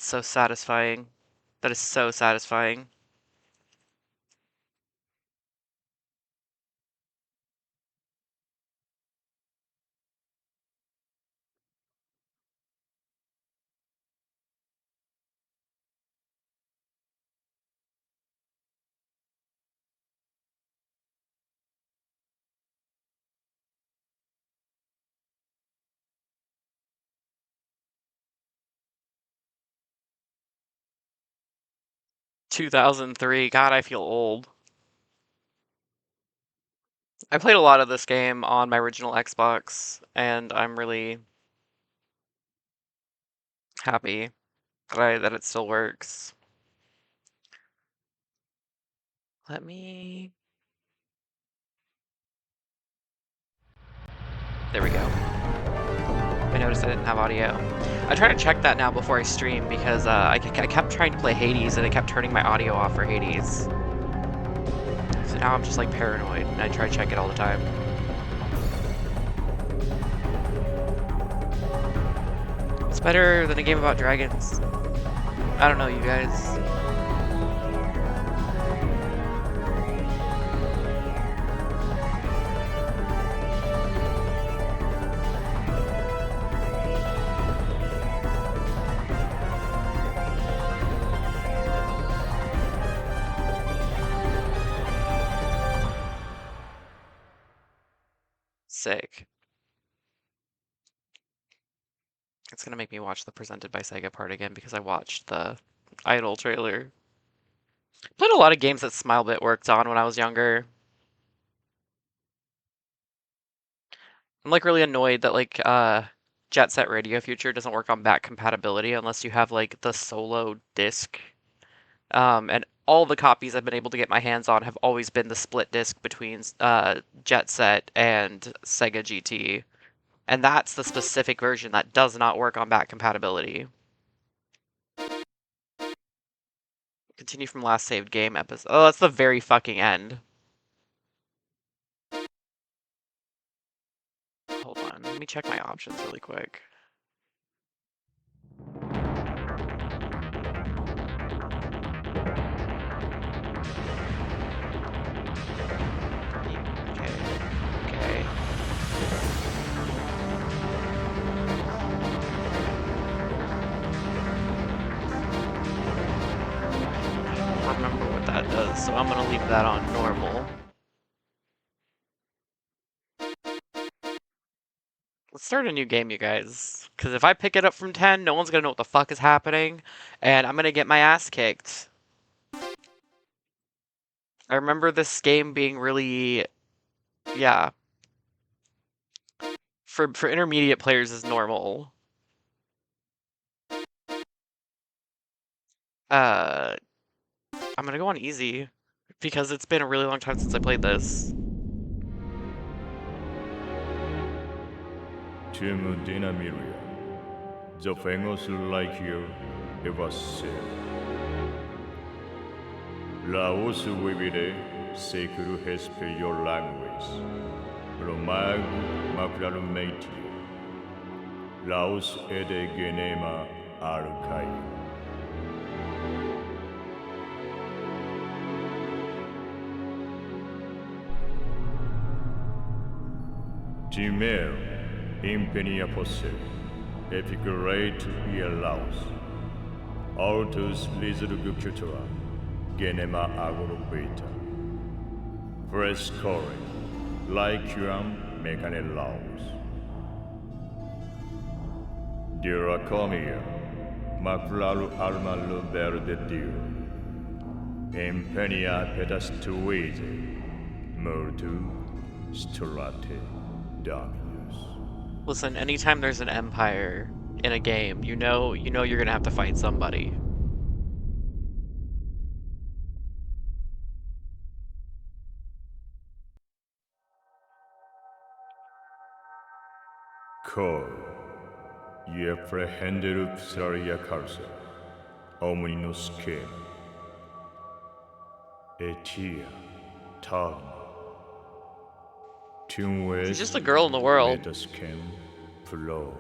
That's so satisfying. That is so satisfying. "2003, God, I feel old. I played a lot of this game on my original Xbox, and I'm really happy that it still works. Let me... There we go. I noticed I didn't have audio. I try to check that now before I stream because I kept trying to play Hades and it kept turning my audio off for Hades. So now I'm just like paranoid and I try to check it all the time. It's better than a game about dragons. I don't know, you guys. Sick. It's gonna make me watch the Presented by Sega part again because I watched the Idol trailer. Played a lot of games that Smilebit worked on when I was younger. I'm like really annoyed that like Jet Set Radio Future doesn't work on back compatibility unless you have like the solo disc. And all the copies I've been able to get my hands on have always been the split disc between Jet Set and Sega GT. And that's the specific version that does not work on back compatibility. Continue from last saved game episode. Oh, that's the very fucking end. Hold on, let me check my options really quick. Okay. I don't remember what that does, so I'm gonna leave that on normal. Let's start a new game, you guys. Because if I pick it up from 10, no one's gonna know what the fuck is happening, and I'm gonna get my ass kicked. I remember this game being really... yeah. For intermediate players is normal. I'm gonna go on easy, because it's been a really long time since I played this. Team Dynamiria, the famous like you ever said. Laos vivere seculu hespe your language. Romag macrarum meitio. Laos ede genema arcai. Timeo, impenia posse, epicurate ia Laos. Altus lizurgu cultura, genema agoro beta. Frescore, lycuam mecane Laos. Diracomia, macularu alma verde dio. Impenia petastuite, mortu strate dominus. Listen, anytime there's an empire in a game, you know you're gonna have to fight somebody. Cor, ye prehenderup saria carsa, omninus cem. Etia, tam. She's just a girl in the world. Metascem, flow.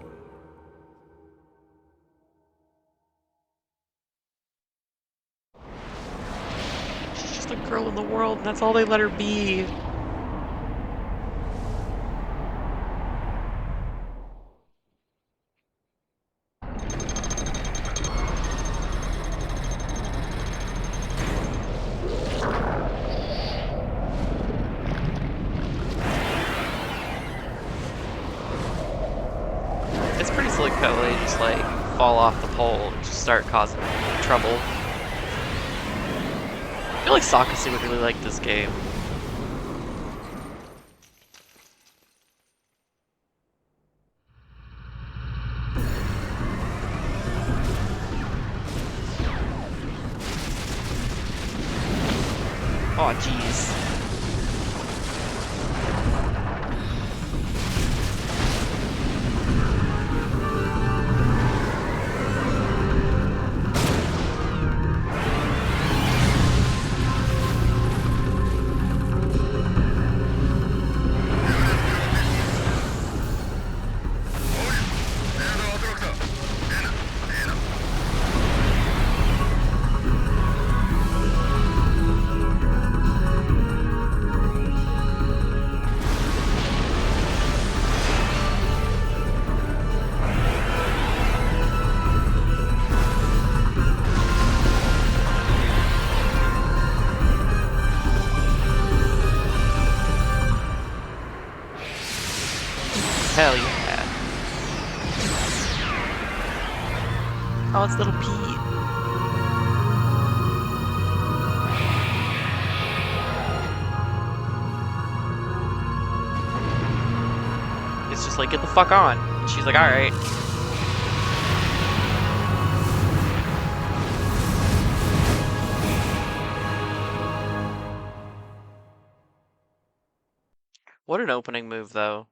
a girl in the world, and that's all they let her be. It's pretty slick how they just like fall off the pole and just start causing trouble. I feel like Sakasu would really like this game. Oh jeez. Hell yeah. Oh, it's little Pete. It's just like, get the fuck on. And she's like, alright. What an opening move, though.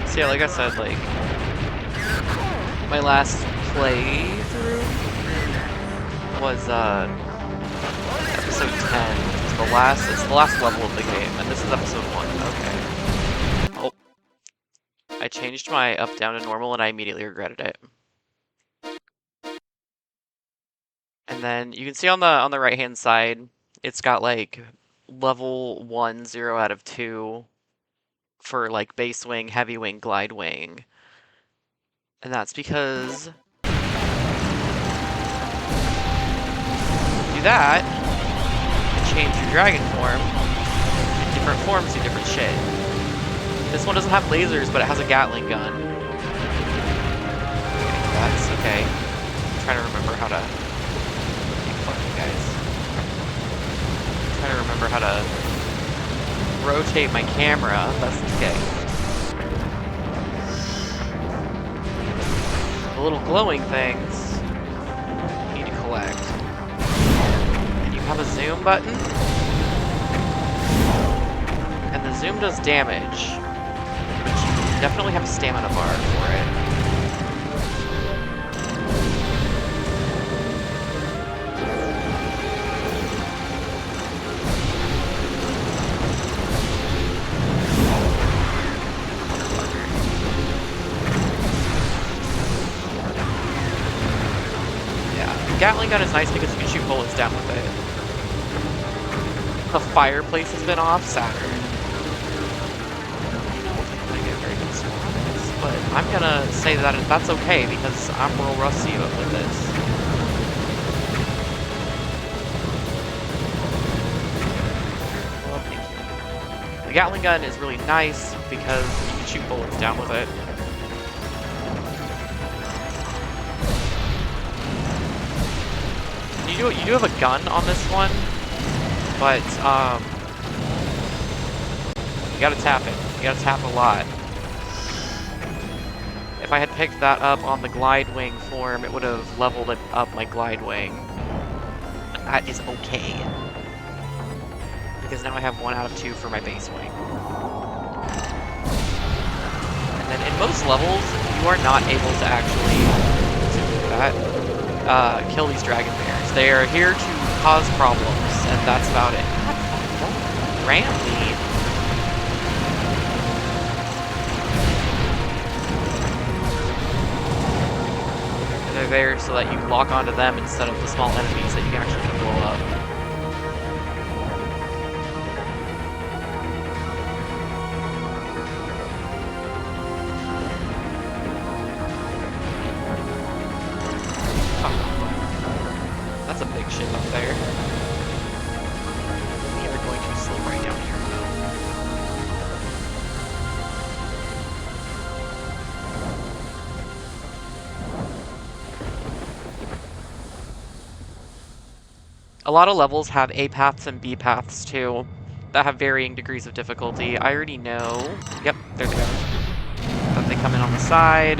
So yeah, like I said, like, my last playthrough was, episode 10. It's the last level of the game, and this is episode 1. Okay. Oh. I changed my up, down, to normal, and I immediately regretted it. And then you can see on the right-hand side, it's got, like, level 1, 0 out of 2 for, like, base wing, heavy wing, glide wing. And that's because do that, and change your dragon form, and different forms do different shit. This one doesn't have lasers, but it has a Gatling gun. Okay, that's okay. I'm trying to remember how to... Fuck you guys. I'm trying to remember how to rotate my camera. That's okay. The little glowing things you need to collect. And you have a zoom button. And the zoom does damage. But you definitely have a stamina bar for it. Gatling gun is nice because you can shoot bullets down with it. The fireplace has been off, Saturn. I don't think I'm gonna get very good spots, but I'm gonna say that that's okay because I'm real rusty with this. Well, thank you. The Gatling gun is really nice because you can shoot bullets down with it. You do have a gun on this one, but you gotta tap it. You gotta tap a lot. If I had picked that up on the glide wing form, it would have leveled it up my glide wing. That is okay. Because now I have 1 out of 2 for my base wing. And then in most levels, you are not able to actually kill these dragon bears. They are here to cause problems, and that's about it. God, don't ram me. They're there so that you lock onto them instead of the small enemies that you can actually blow up. Oh, that's a big ship up there. We are going to slow right down here. A lot of levels have A paths and B paths too, that have varying degrees of difficulty. I already know. Yep, there they go. That they come in on the side.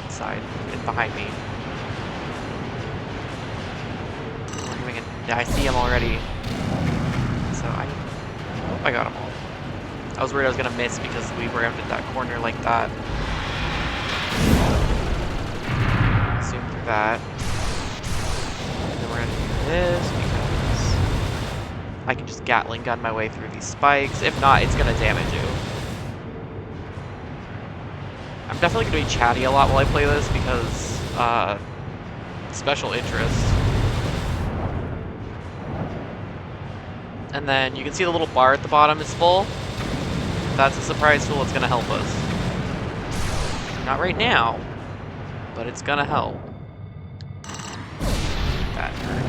Side and behind me. I see them already. So I got them all. I was worried I was gonna miss because we rounded that corner like that. Zoom through that. We're gonna do this because I can just Gatling gun my way through these spikes. If not, it's gonna damage you. I'm definitely gonna be chatty a lot while I play this because special interest. And then you can see the little bar at the bottom is full. That's a surprise tool that's gonna help us. Not right now, but it's gonna help. That hurt.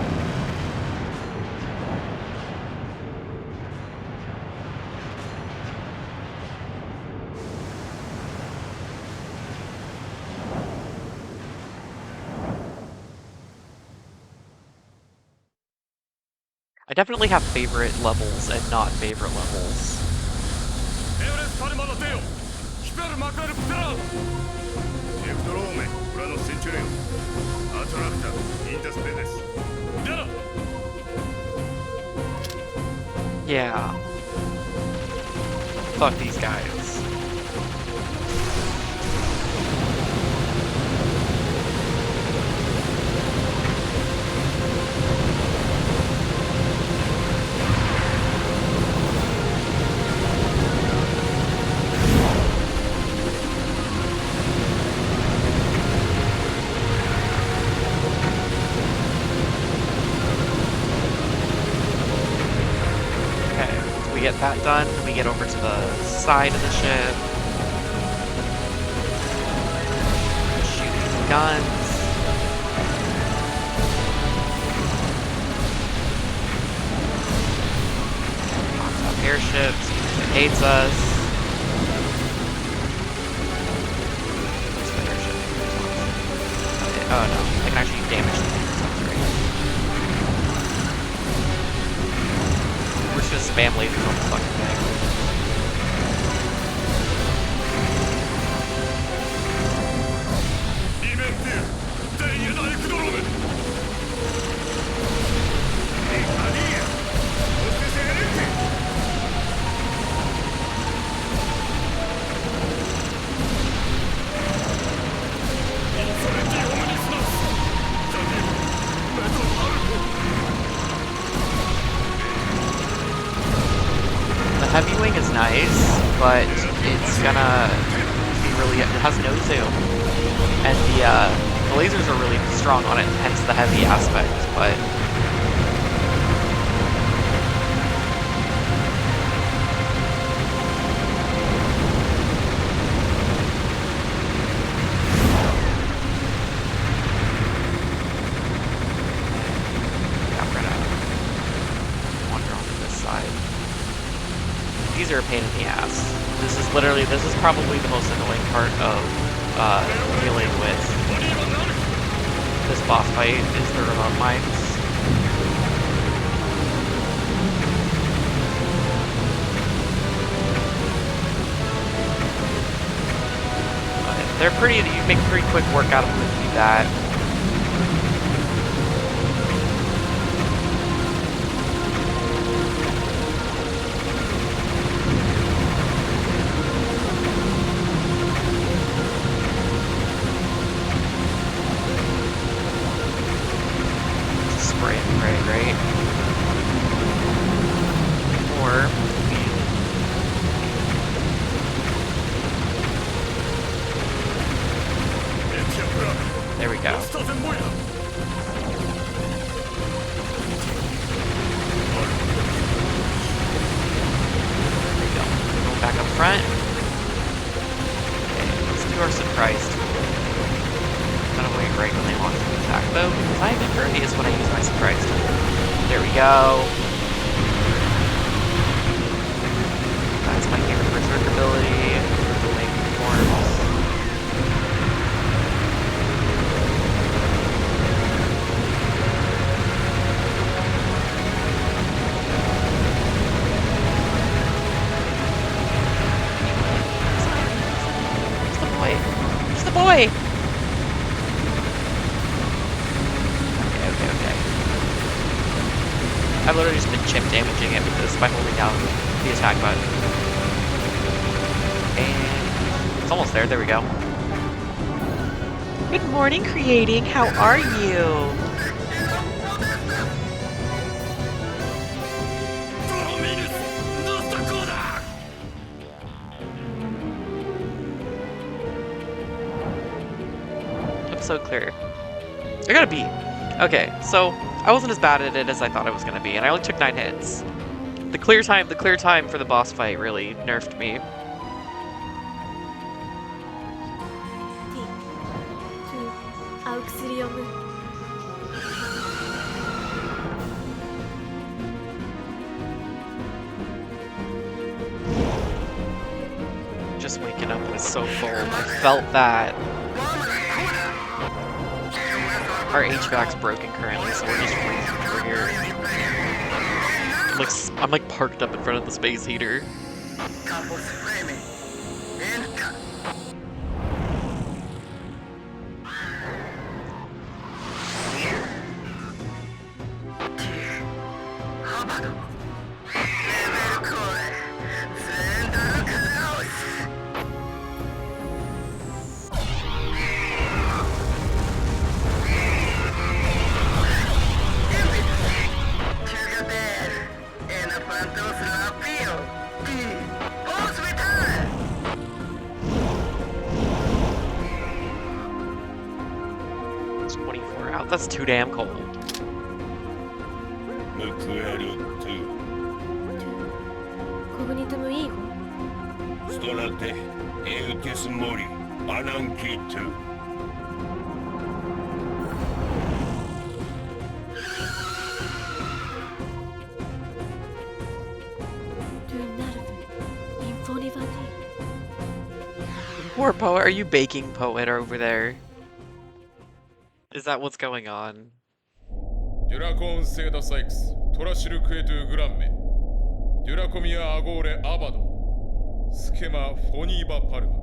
I definitely have favorite levels and not favorite levels. Yeah. Fuck these guys. We get that done, we get over to the side of the ship. Shoot these guns. Pops up airships, it hates us. Where's the airship? Okay. Oh no, I can actually damage the thing. We're just spam lasers on this fucking thing. Heavy wing is nice, but it's gonna be really, it has no zoom, and the lasers are really strong on it, hence the heavy aspect, but yeah, we're gonna wander onto this side. These are a pain in the ass. This is probably the most annoying part of dealing with this boss fight is the remote mines. They're pretty, you make pretty quick work out of them if you do that. Right? Or when I use my surprise tool. There we go. That's my favorite berserk ability. The way it performs. Where's the boy? Okay. I've literally just been chip damaging it with this by holding down the attack button. And it's almost there. There we go. Good morning, creating. How are you? So clear. I got a B. Okay, so I wasn't as bad at it as I thought I was gonna be, and I only took 9 hits. The clear time for the boss fight really nerfed me. Just waking up was so cold. I felt that. Our HVAC's broken currently, so we're just freezing over here. I'm like parked up in front of the space heater. That's too damn cold. Poor poet, are you baking poet over there? Is that what's going on? Duracon Seda Sykes, Torashil Cretu Gramme, Duracomia Agore Abado, Schema Foniba Palma.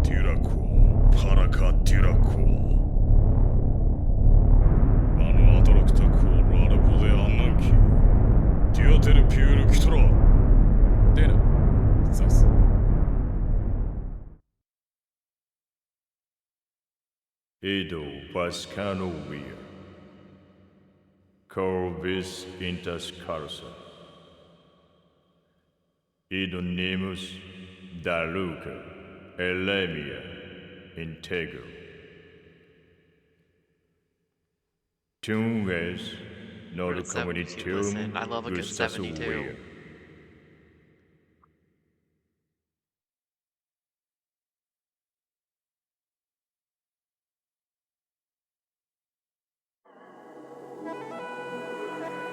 Duracon, Paraka Duracon. Ano Adarakta Kor Arapode Ananki. Diatel Pure Kitra. Dena, Zas. Edo Vascano Via Corvis Intas Carsa Idonimus Daluca Elemia Integro Tunges Nord Communitum I love a good 72.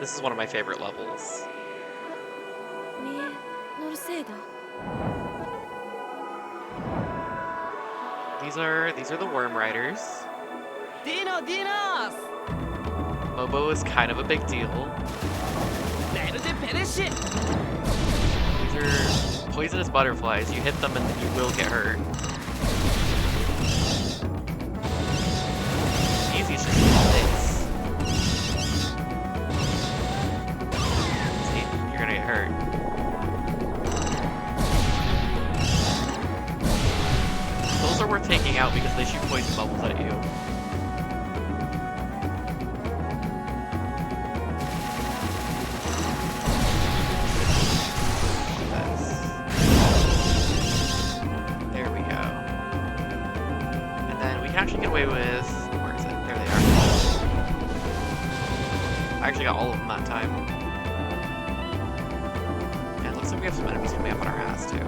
This is one of my favorite levels. These are the Worm Riders. Mobo is kind of a big deal. These are poisonous butterflies. You hit them and you will get hurt. Easy, it's just this. See, you're gonna get hurt. Those are worth taking out because they shoot poison bubbles at you. Actually get away with... Where is it? There they are. I actually got all of them that time. And it looks like we have some enemies coming up on our ass, too.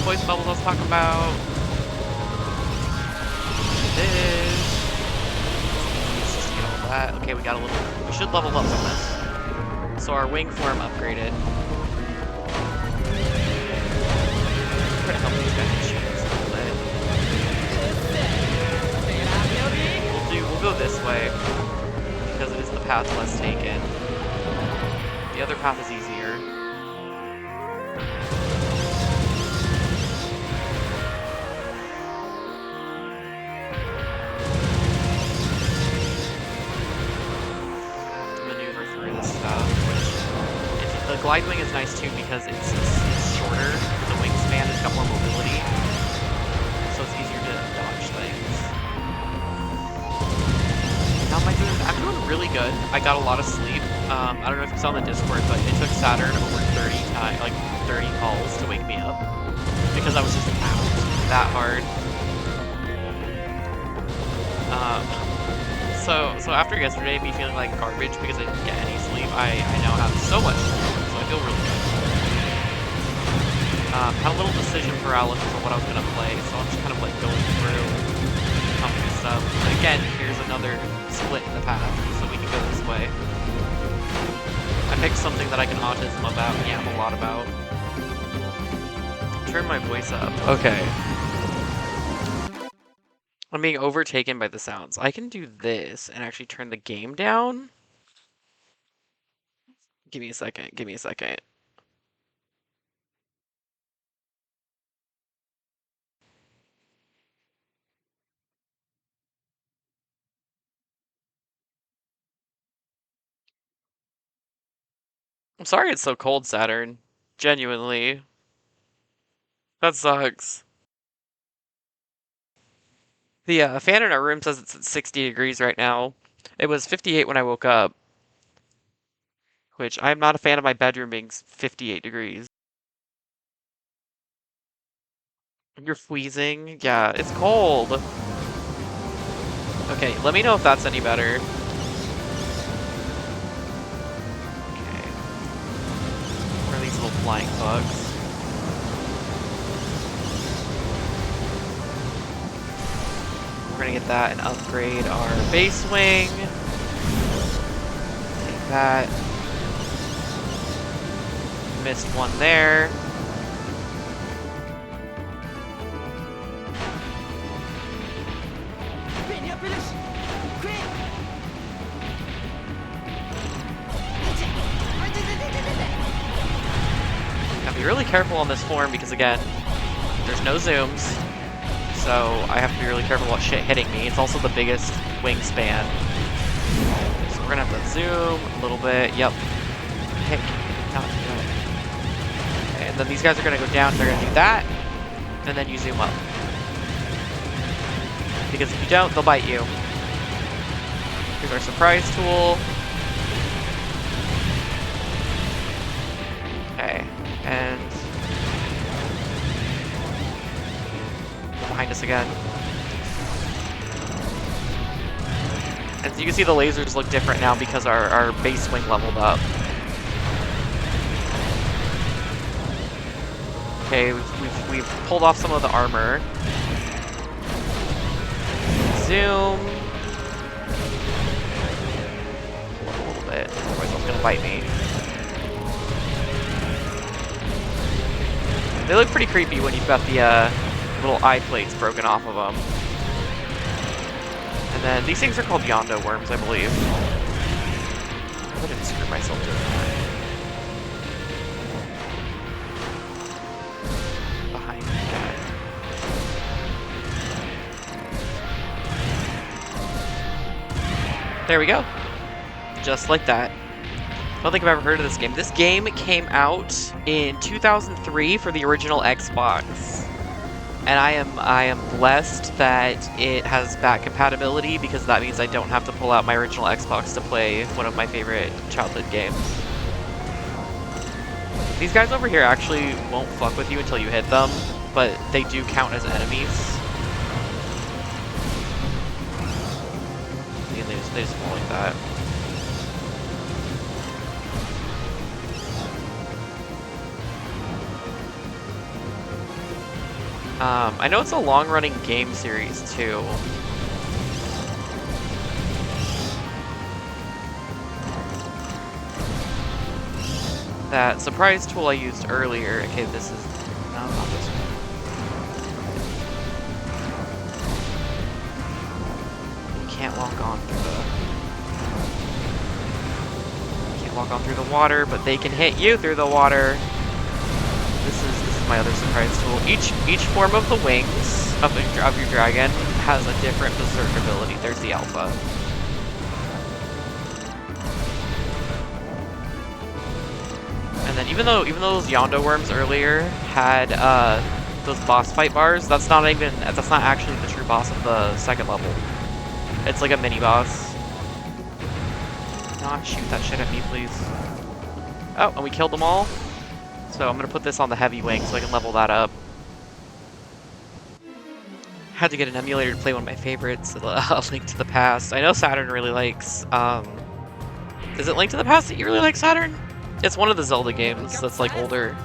voice bubbles I was talking about. This. Just get all that. Okay, we got a little. We should level up from this. So our wing form upgraded. Try to help these guys shoot us a little bit. We'll go this way because it is the path less taken. The other path is easier. Maneuver through this stuff. The glide wing is nice too because it's shorter. The wingspan has got more mobility, so it's easier to dodge things. How am I doing? I'm doing really good. I got a lot of sleep. I don't know if you saw on the Discord, but it took Saturn over 30 times, like 30 calls to wake me up because I was just out that hard. So after yesterday, me feeling like garbage because I didn't get any sleep, I now have so much sleep, so I feel really good. Had a little decision paralysis on what I was gonna play, so I'm just kind of like going through company stuff. But again, here's another split in the path, so we can go this way. I picked something that I can autism about and yap a lot about. Turn my voice up. Okay. I'm being overtaken by the sounds. I can do this and actually turn the game down. Give me a second. Give me a second. I'm sorry it's so cold, Saturn. Genuinely. That sucks. The fan in our room says it's at 60 degrees right now. It was 58 when I woke up. Which, I'm not a fan of my bedroom being 58 degrees. You're freezing? Yeah, it's cold. Okay, let me know if that's any better. Okay. Where are these little flying bugs? We're gonna get that and upgrade our base wing. Take that. Missed one there. Gotta be really careful on this form because again, there's no zooms. So I have to be really careful about shit hitting me. It's also the biggest wingspan. So we're gonna have to zoom a little bit. Yep. Hey, not good. Okay, and then these guys are gonna go down, they're gonna do that, and then you zoom up. Because if you don't, they'll bite you. Here's our surprise tool. Okay, and behind us again. And so you can see the lasers look different now because our base wing leveled up. Okay, we've pulled off some of the armor. Zoom. A little bit, otherwise it's gonna bite me. They look pretty creepy when you've got the little eye plates broken off of them. And then these things are called Yondo worms, I believe. I didn't screw myself doing that. Behind that. There we go. Just like that. I don't think I've ever heard of this game. This game came out in 2003 for the original Xbox. And I am blessed that it has back compatibility because that means I don't have to pull out my original Xbox to play one of my favorite childhood games. These guys over here actually won't fuck with you until you hit them, but they do count as enemies. And they just fall like that. I know it's a long-running game series, too. That surprise tool I used earlier. Okay, this is... No, not this one. You can't walk on through the... You can't walk on through the water, but they can hit you through the water. This is my other surprise tool. Each form of the wings of your dragon has a different berserk ability. There's the alpha. And then even though those Yondo worms earlier had those boss fight bars, that's not actually the true boss of the second level. It's like a mini boss. Not shoot that shit at me, please. Oh, and we killed them all. So I'm gonna put this on the heavy wing so I can level that up. Had to get an emulator to play one of my favorites, A Link to the Past. I know Saturn really likes. Is it Link to the Past that you really like, Saturn? It's one of the Zelda games that's like older.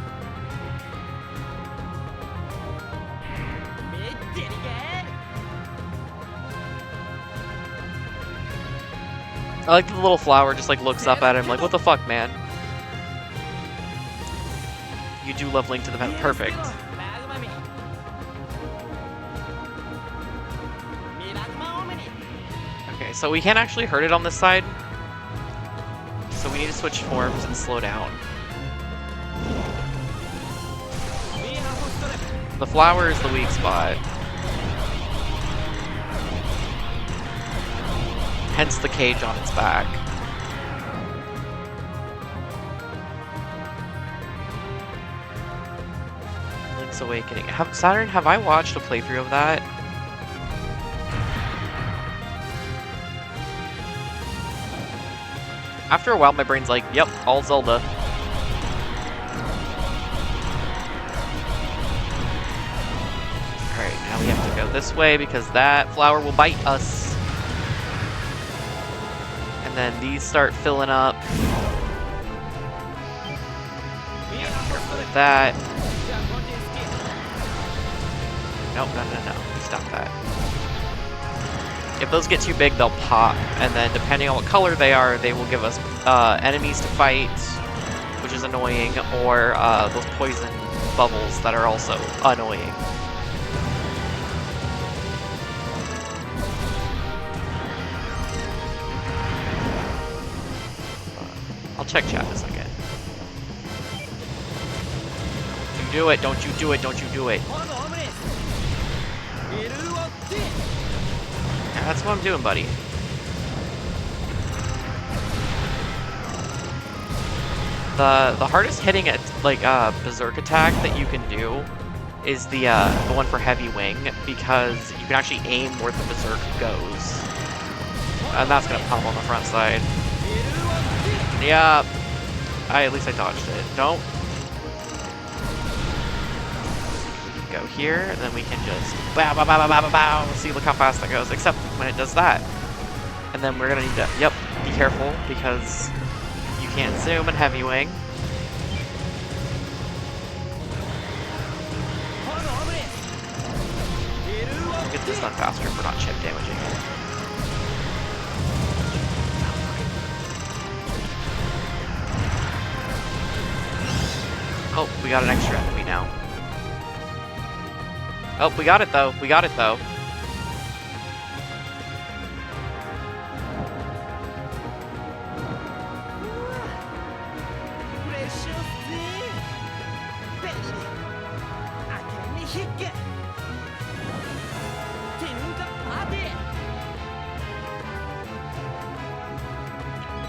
I like the little flower just like looks up at him like, what the fuck, man? You do love Link to the Past. Perfect. Okay, so we can't actually hurt it on this side. So we need to switch forms and slow down. The flower is the weak spot. Hence the cage on its back. Link's Awakening. Saturn, have I watched a playthrough of that? After a while, my brain's like, yep, all Zelda. Alright, now we have to go this way because that flower will bite us. And then these start filling up. Yeah, careful with that. Nope, no. Stop that. If those get too big, they'll pop, and then depending on what color they are, they will give us enemies to fight, which is annoying, or those poison bubbles that are also annoying. I'll check chat in a second. You do it, don't you do it, don't you do it. Yeah, that's what I'm doing, buddy. The hardest hitting berserk attack that you can do is the one for heavy wing, because you can actually aim where the berserk goes, and that's gonna pump on the front side. Yeah, at least I dodged it. Don't. Go here, and then we can just bow, bow, bow, bow, bow, bow, bow. See, look how fast that goes, except when it does that. And then we're gonna need to, yep, be careful, because you can't zoom in heavy wing. We'll get this done faster if we're not chip damaging it. Oh, we got an extra enemy now. Oh, we got it though. We got it though.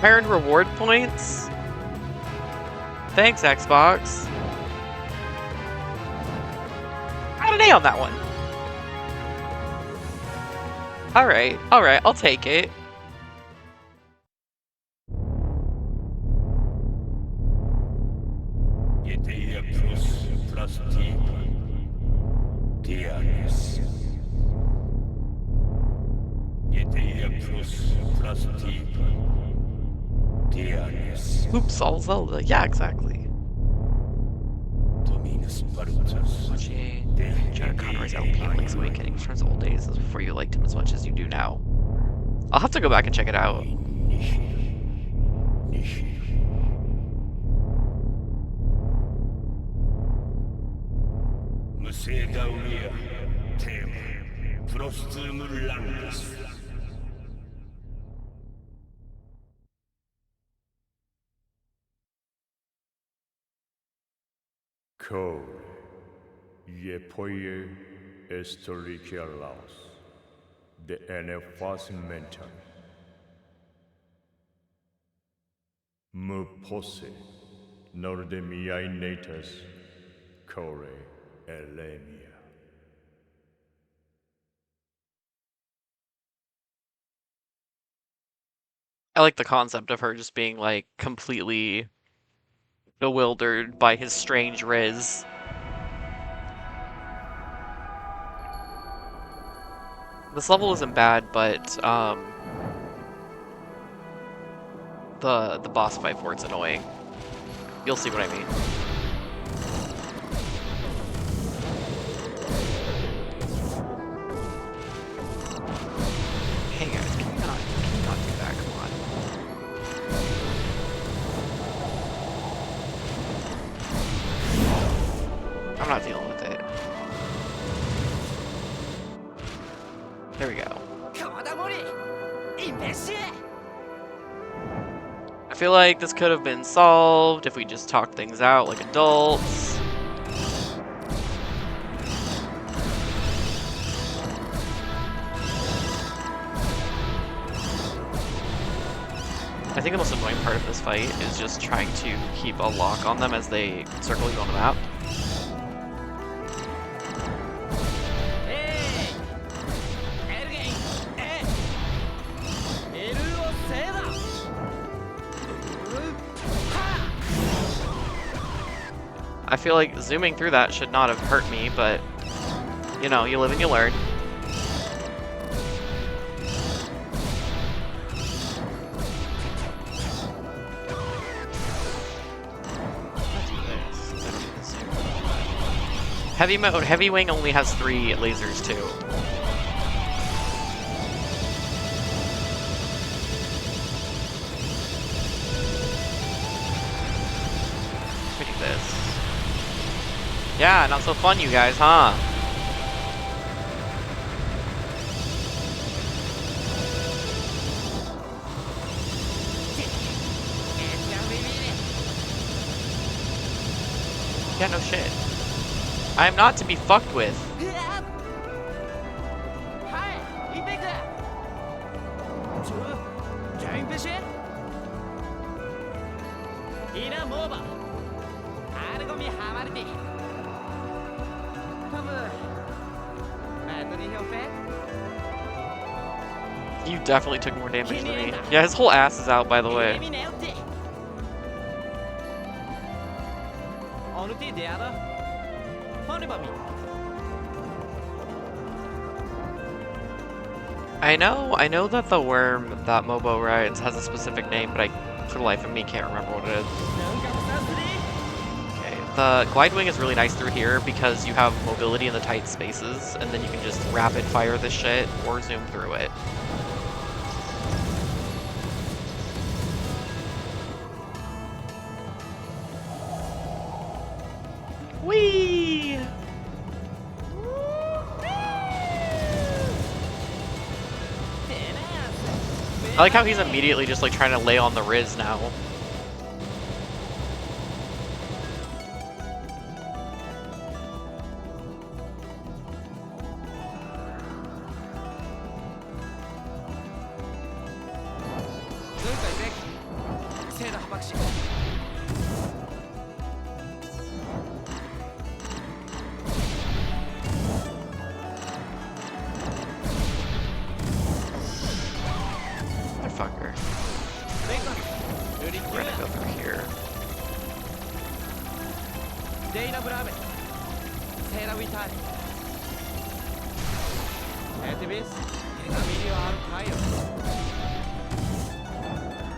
Earned reward points? Thanks, Xbox. Got an A on that one. Alright, I'll take it. Oops, all Zelda. Yeah, exactly. Watching Jared Conroy's LP on Link's Awakening from his old days before you liked him as much as you do now. I'll have to go back and check it out. 無声ダウニアテーマプロスツームランデス Code ye poye historicalos de enefas mental mu pose nor de miai natus core elemia. I like the concept of her just being like completely bewildered by his strange riz. This level isn't bad, but the boss fight for it's annoying. You'll see what I mean. Hey guys, can you not do that? Come on. I'm not dealing with it. There we go. I feel like this could have been solved if we just talked things out like adults. I think the most annoying part of this fight is just trying to keep a lock on them as they circle you on the map. I feel like zooming through that should not have hurt me, but you know, you live and you learn. Heavy mode, Heavy Wing only has 3 lasers too. Let me do this. Yeah, not so fun, you guys, huh? Yeah, no shit. I am not to be fucked with. You definitely took more damage than me. Yeah, his whole ass is out, by the way. I know that the worm that Mobo rides has a specific name, but I, for the life of me, can't remember what it is. Okay, the glide wing is really nice through here because you have mobility in the tight spaces, and then you can just rapid fire this shit or zoom through it. Whee! I like how he's immediately just like trying to lay on the Riz now. Motherfucker. We're gonna go through here.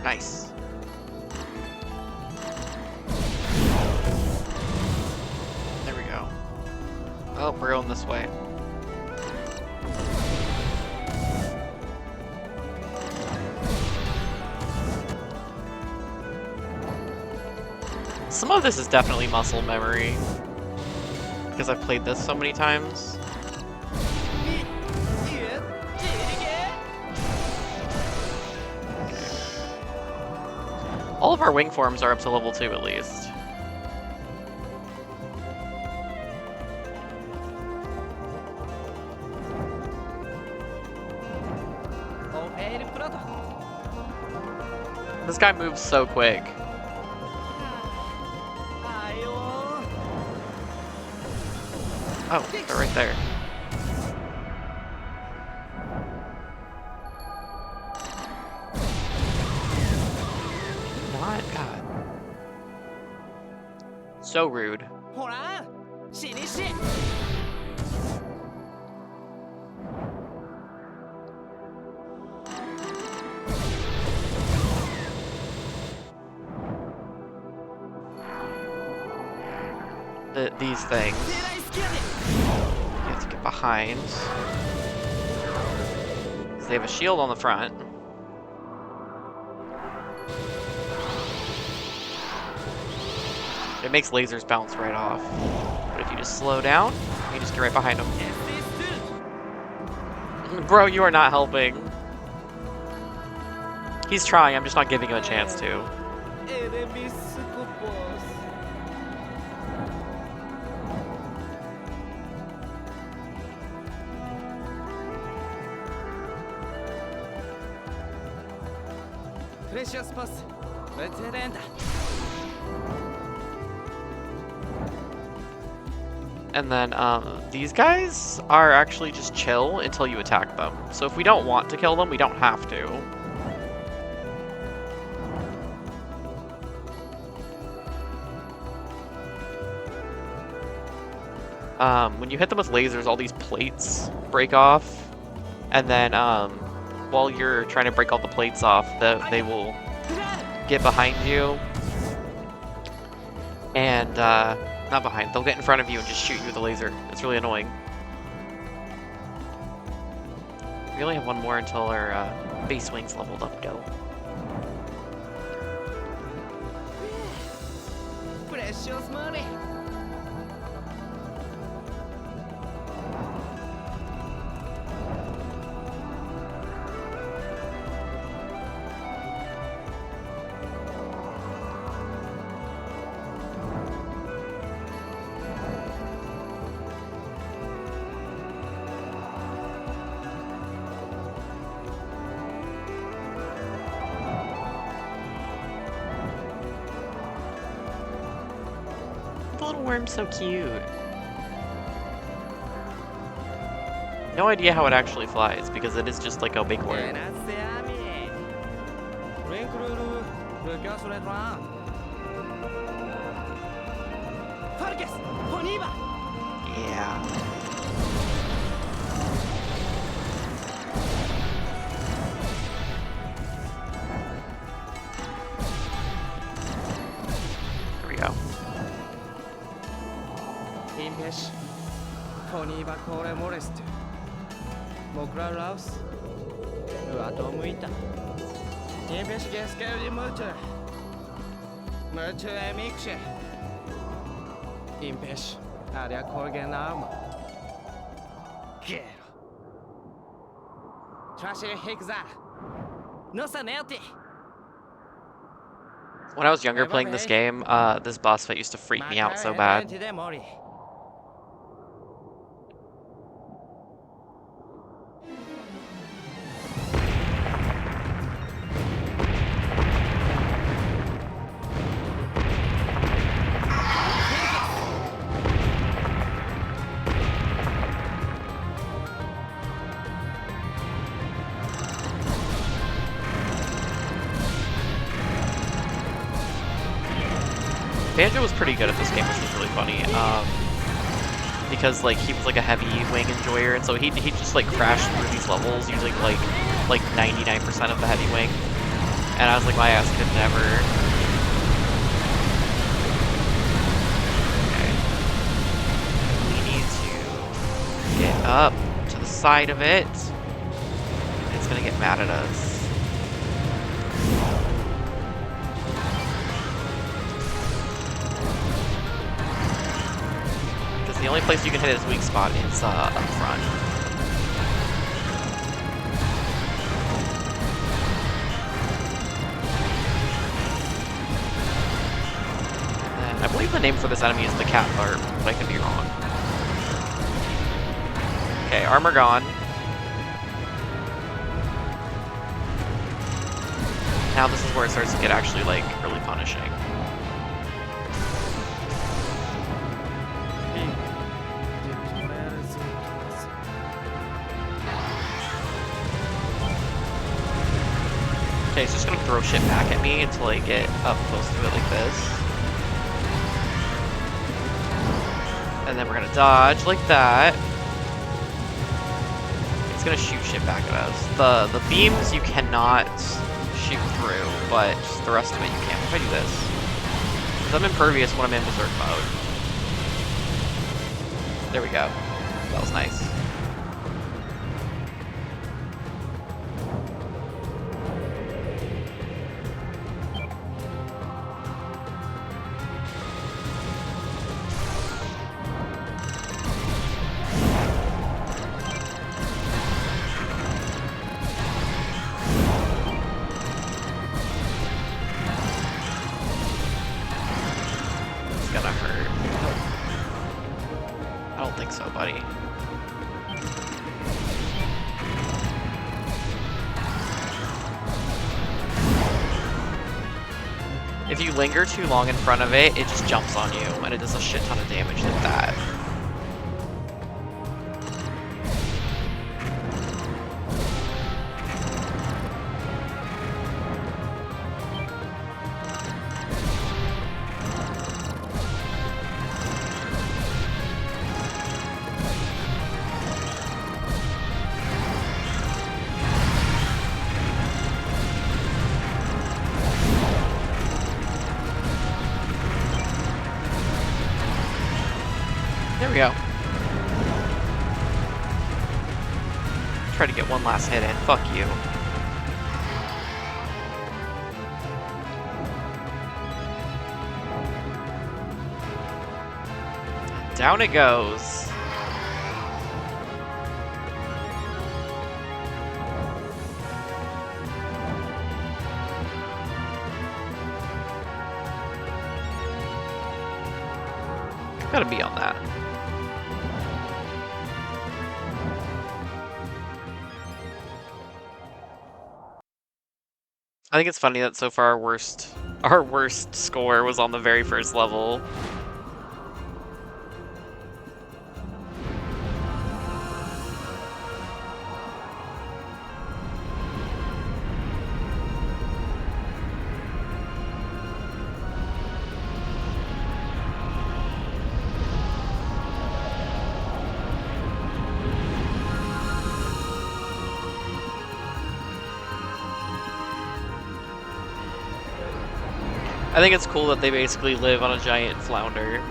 Nice. There we Oh, we're going this way. Some of this is definitely muscle memory, because I've played this so many times. All of our wing forms are up to level 2 at least. This guy moves so quick. Oh, they're right there. Not God. So rude. These things. You have to get behind. 'Cause they have a shield on the front. It makes lasers bounce right off. But if you just slow down, you just get right behind them. Bro, you are not helping. He's trying, I'm just not giving him a chance to. Precious pass. And then these guys are actually just chill until you attack them. So if we don't want to kill them, we don't have to. When you hit them with lasers, all these plates break off. And then while you're trying to break all the plates off, they will get behind you. And, not behind, they'll get in front of you and just shoot you with a laser. It's really annoying. We only have one more until our base wing's leveled up, though. Precious money. The little worm's so cute. No idea how it actually flies, because it is just like a big worm. Yeah. There we go. Impesh. Poniba kore molest. Mokra Rouse. Uatomuita. Impesh geskari mutter. Mutter emikshe. Impesh. Aria korgen armor. Gero. Trashe hekza. Nosa nelti. When I was younger playing this game, this boss fight used to freak me out so bad. Banjo was pretty good at this game, which was really funny. Because like he was like a heavy wing enjoyer, and so he'd just like crash through these levels using like 99% of the heavy wing. And I was like, my ass could never. Okay. We need to Get up to the side of it. It's gonna get mad at us. Because the only place you can hit its weak spot is up front. And I believe the name for this enemy is the cat barb, but I could be wrong. Okay, armor gone. Now this is where it starts to get actually, like, really punishing. Okay, so just gonna throw shit back at me until I get up close to it like this. And then we're gonna dodge like that. It's gonna shoot shit back at us. The beams you cannot shoot through, but just the rest of it you can. If I do this. Because I'm impervious when I'm in berserk mode. There we go. That was nice. Gonna hurt. I don't think so, buddy. If you linger too long in front of it, it just jumps on you, and it does a shit ton of damage like that. There we go. Try to get one last hit in. Fuck you. Down it goes. Gotta be on that. I think it's funny that so far our worst score was on the very first level. I think it's cool that they basically live on a giant flounder.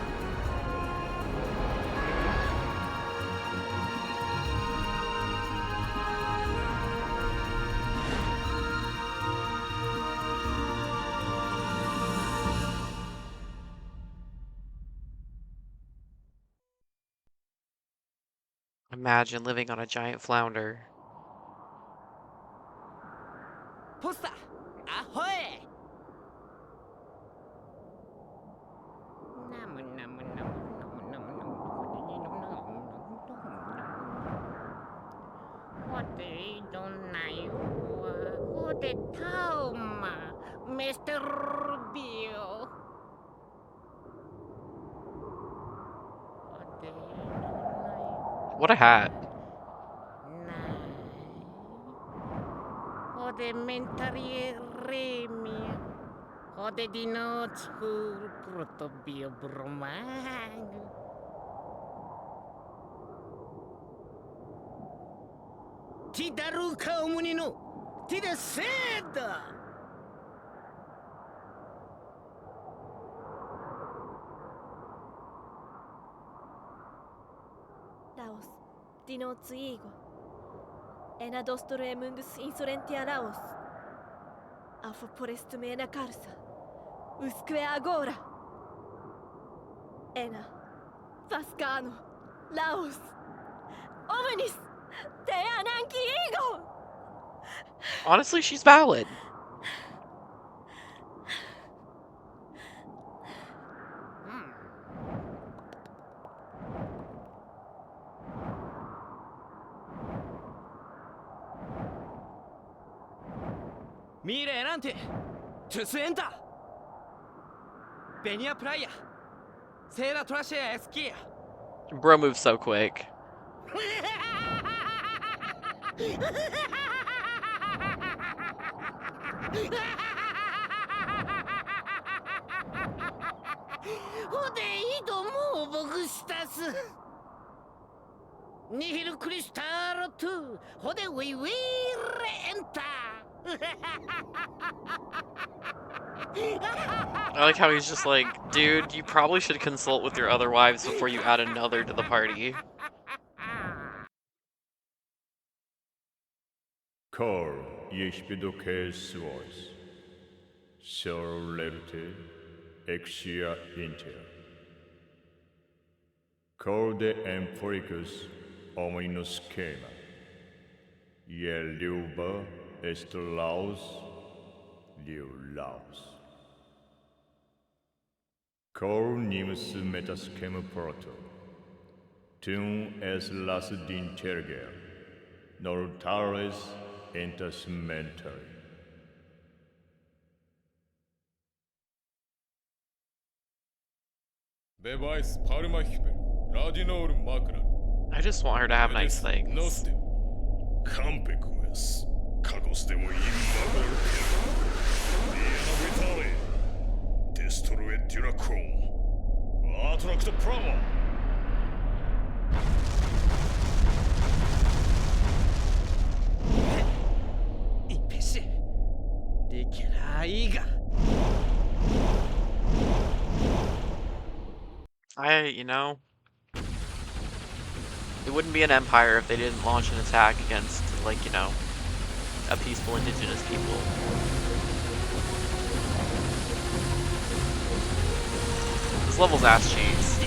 Imagine living on a giant flounder. Posta! Ahoy! Mr. Rubio. What a hat. Ode mentari remi. Ode dinots hur protobio bromag. Ti daru kaumunino. Ti de seda. Laos, Dinozigo. Ena dostore mundus insolentia laos. Alpha porestumena carsa. Usque agora. Ena. Vascano. Laos. Omenis. Te ananki ego. Honestly, she's valid. Mire adelante. Tusuenta. Venia playa. Sera trashe esquia. Bro moves so quick. ほでいいともう僕したすニヒルクリスターロトゥほでウィウィレンタ I like how he's just like, dude, you probably should consult with your other wives before you add another to the party. Cor jeśpido que sois. Sorlerte exia inter. Cor de emphoricus omino schema. Yeluba est laus, liu laus. Cor nimus metaschema proto. Tum es las d'interger. Nortares entas mentari. Bevice Parma Hyper, Radinor Magna. I just want her to have nice things. Nostem. 完璧ですカゴスでもインバブルディアナベタレデストロエデュラコンアトラクトプラモ Impesce. Dichiaraiga. You know, it wouldn't be an empire if they didn't launch an attack against, like, you know, a peaceful indigenous people. This level's ass cheeks.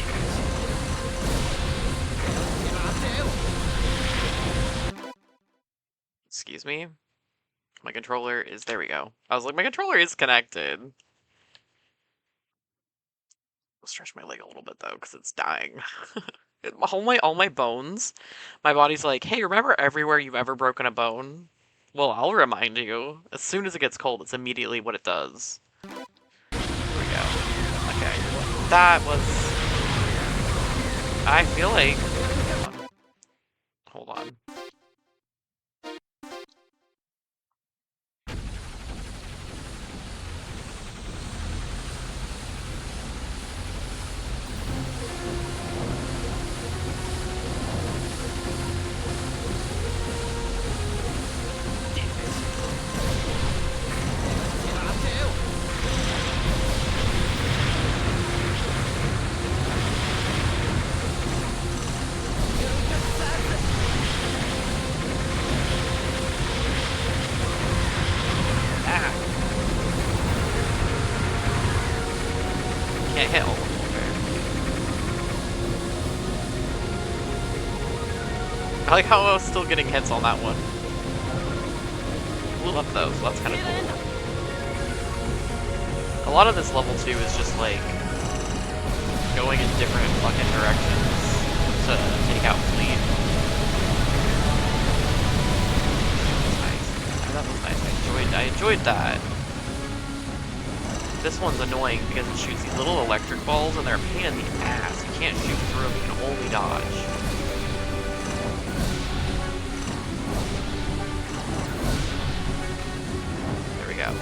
Excuse me? My controller is, there we go. I was like, my controller is connected. I'll stretch my leg a little bit though, because it's dying. all my bones, my body's like, hey, remember everywhere you've ever broken a bone? Well, I'll remind you. As soon as it gets cold, it's immediately what it does. Here we go. Okay. That was... I feel like... Hold on. Can't hit all of them. I like how I was still getting hits on that one. Blew up though, so that's kind of cool. A lot of this level 2 is just like going in different fucking directions to take out fleet. Nice. That was nice. I enjoyed that. This one's annoying because it shoots these little electric balls and they're a pain in the ass. You can't shoot through them, you can only dodge. There we go.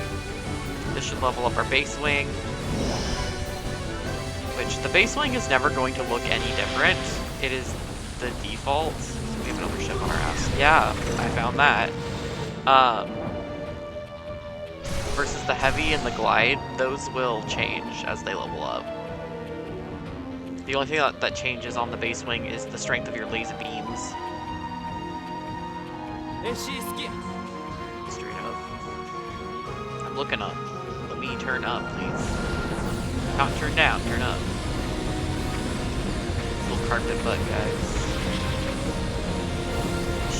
This should level up our base wing. Which, the base wing is never going to look any different. It is the default. We have another ship on our ass. Yeah, I found that. Versus the heavy and the glide, those will change as they level up. The only thing that changes on the base wing is the strength of your laser beams. SC 好きや Straight up. I'm looking up. Let me turn up, please. Not turn down, turn up. Little carpet butt, guys.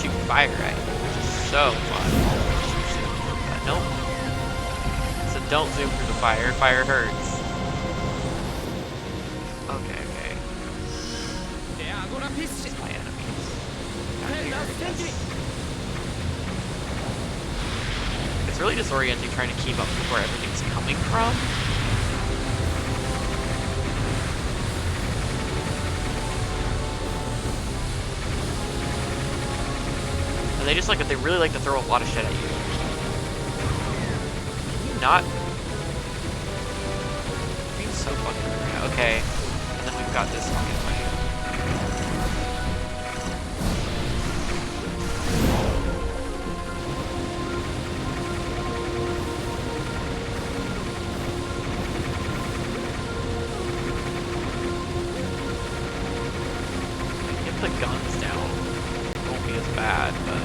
Shoot fire at you, which is so fun. Nope. So don't zoom through the fire. Fire hurts. Okay, okay. エアゴラフィッシュ My enemies. フェンダーセンチュリ It's really disorienting trying to keep up with where everything's coming from. And they really like to throw a lot of shit at you. Can you not? Being so fucking rude. Okay. And then we've got this fucking fight. Get the guns down. It won't be as bad, but.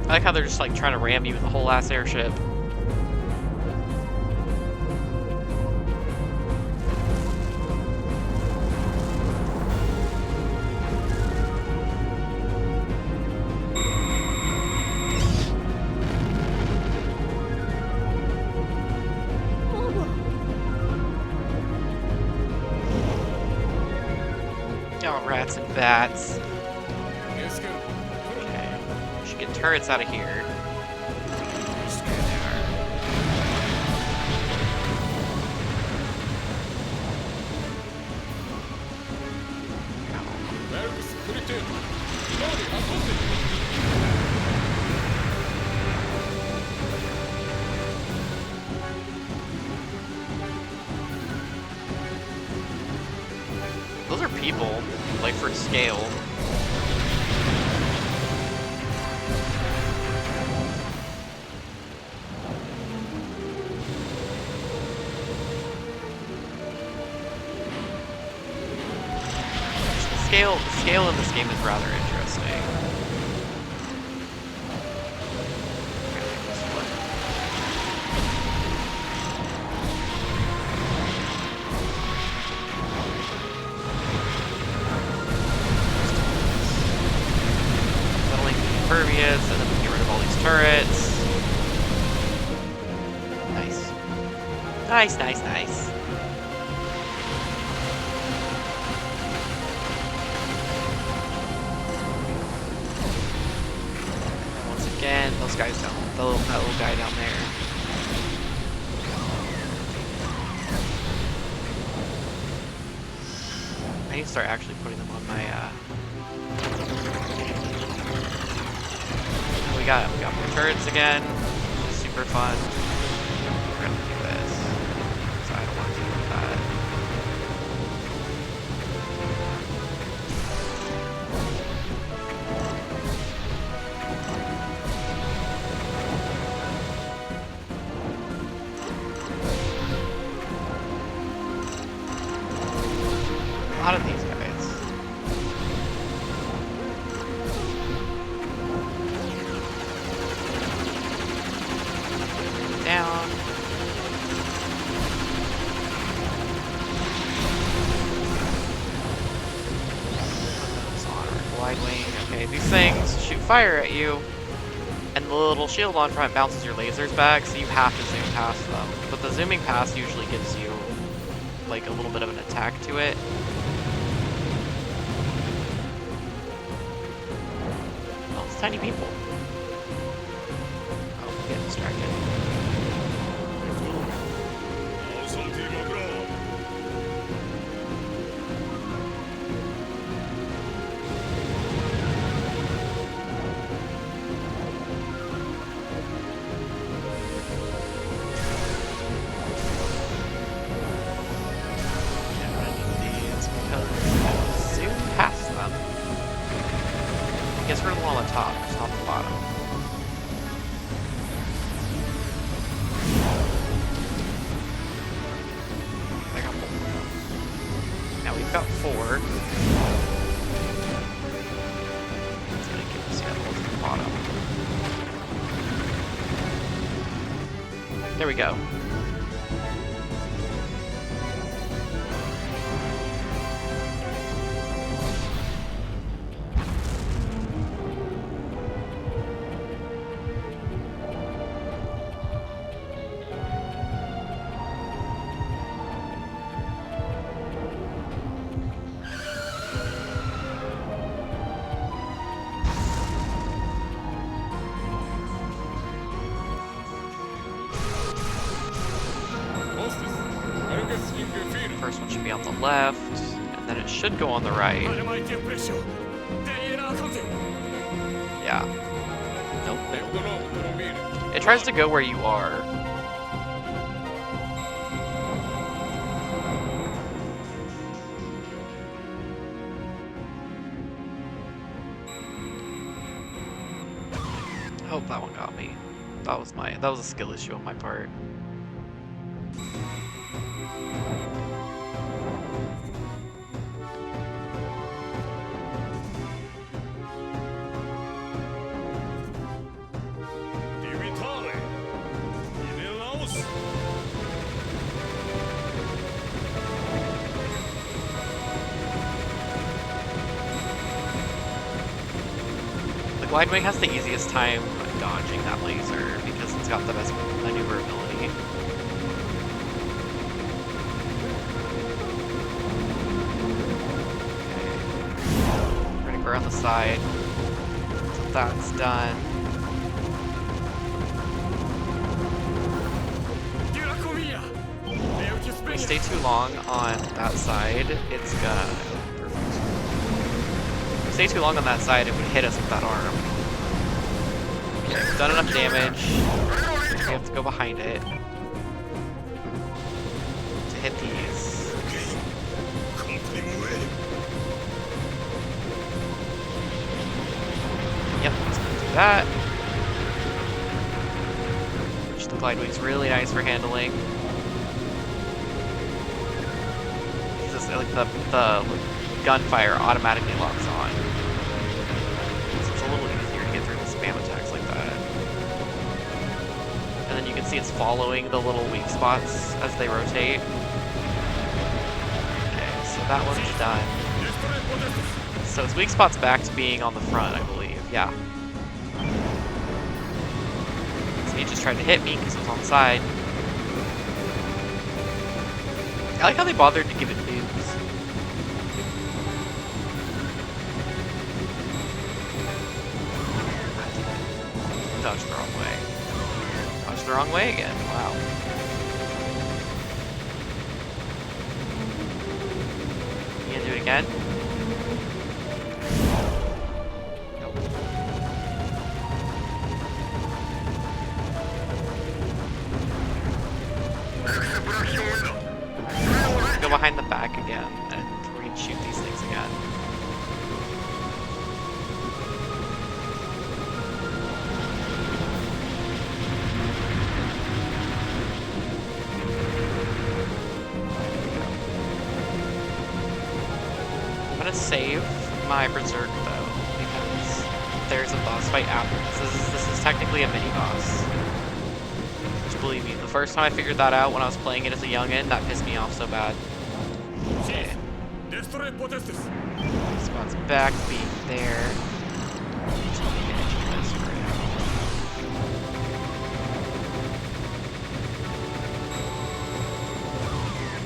I like how they're just like trying to ram you with the whole ass airship. Oh, rats and bats. Okay. We should get turrets out of here. There they are. Those are people, like for scale. The scale in this game is rather interesting. Settling the impervious, and then we can get rid of all these turrets. Nice. Nice, nice, nice. Again, those guys don't. That little guy down there. I need to start actually putting them on my. We got more turrets again. Super fun. We're gonna do this. So I don't want to deal with that. A lot of these guys. Down. Wide wing. Okay, these things shoot fire at you, and the little shield on front bounces your lasers back, so you have to zoom past them. But the zooming past usually gives you like a little bit of an attack to it. Oh, it's tiny people. Oh, get distracted. Yeah, I need these because I will zoom past them. guess we're the one on the top, just not the bottom. I got 4. Now we've got 4. It's gonna give us the other one to the bottom. There we go. First one should be on the left, and then it should go on the right. Yeah. Nope. It tries to go where you are. I hope that one got me. That was a skill issue on my part. The Glide Wing has the easiest time dodging that laser because it's got the best maneuverability. Okay. We're gonna go around the side. So that's done. If we stay too long on that side, it's gonna... Stay too long on that side, it would hit us with that arm. Okay, it's done enough damage. We have to go behind it to hit these. Yep, let's do that. Which the Glide Wing's really nice for handling. Just like the gunfire automatically locks on. So it's a little easier to get through the spam attacks like that. And then you can see it's following the little weak spots as they rotate. Okay, so that one's done. So its weak spot's back to being on the front, I believe. Yeah. So he just tried to hit me because it was on the side. I like how they bothered to give it nukes. Dodged the wrong way. Dodged the wrong way again. Wow. You gonna do it again? Nope. Go behind the back again, and we're gonna shoot these things again. I'm gonna save my Berserk though, because there's a boss fight after this. This is technically a mini boss. Which, believe me, the first time I figured that out when I was playing it as a youngin', that pissed me off so bad. Okay. Spot's back, being there.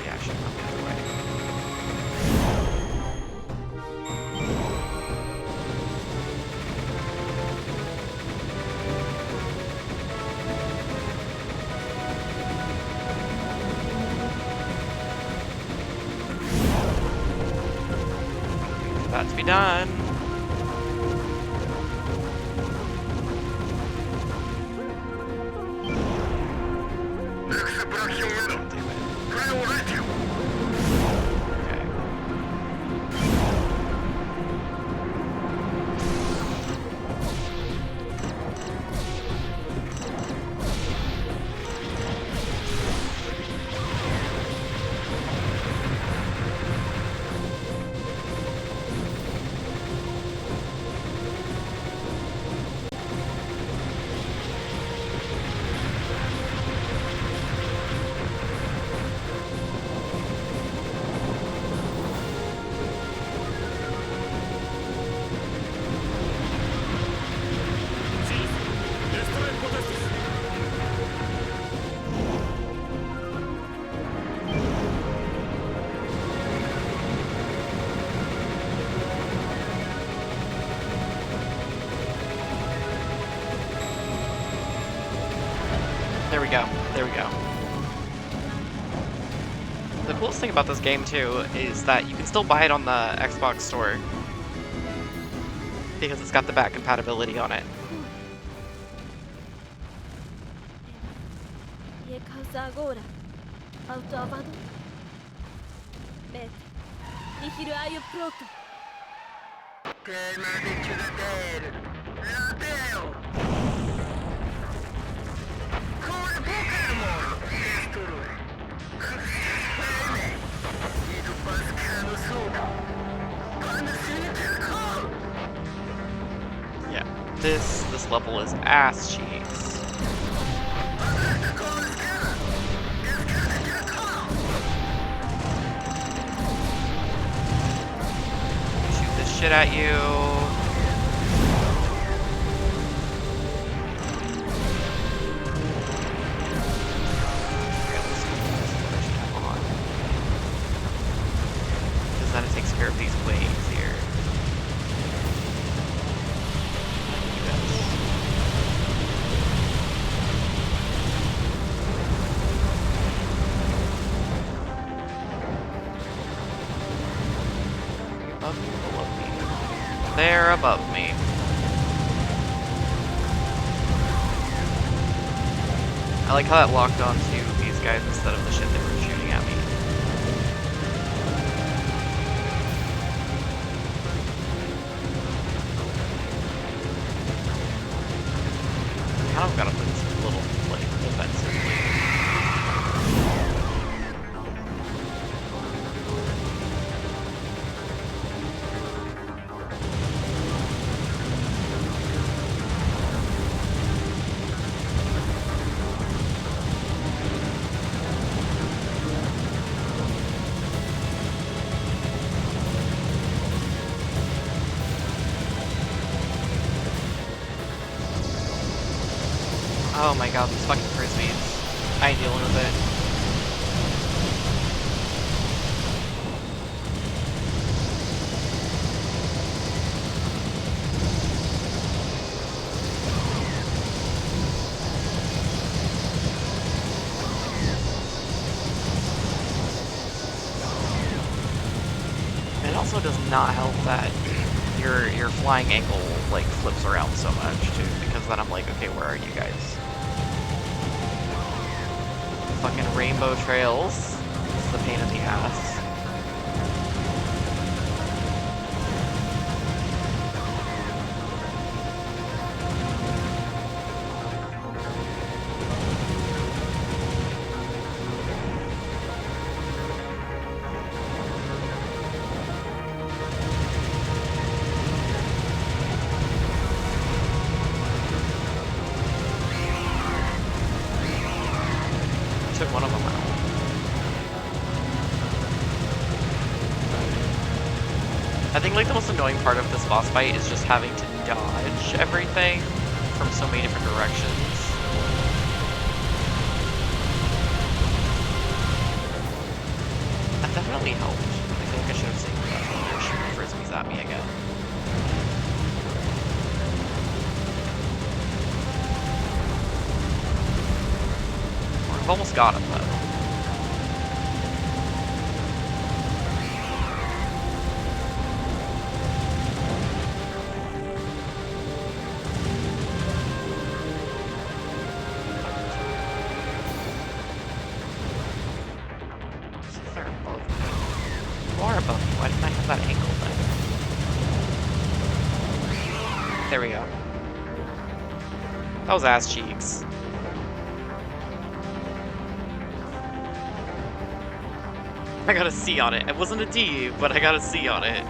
Yeah, I should come the other way. That to be done. Okay. go. There we go. The coolest thing about this game, too, is that you can still buy it on the Xbox store. Because it's got the back compatibility on it. イエカウザーゴーラアウトアバドメーテニヒルアイオプロート Yeah, this level is ass cheeks. Shoot this shit at you. Because then it takes care of these waves here. Above me, below me. They're above me. I like how that locked onto these guys instead of the shit they were shooting at me. I kind of gotta put this a little, like, defensively. Oh my god, these fucking frisbees. I ain't dealing with it. It also does not help that your flying angle like flips around so much too, because then I'm like, okay, where are you guys? Fucking rainbow trails. This is the pain in the ass. Took one of them out. I think like the most annoying part of this boss fight is just having to dodge everything from so many different directions. That definitely helped. I feel like I should have saved that when they're shooting frisbees at me again. I've almost got him though. They're above me. You are above me. Why didn't I have that angle then? There we go. That was ass cheeks. I got a C on it. It wasn't a D, but I got a C on it.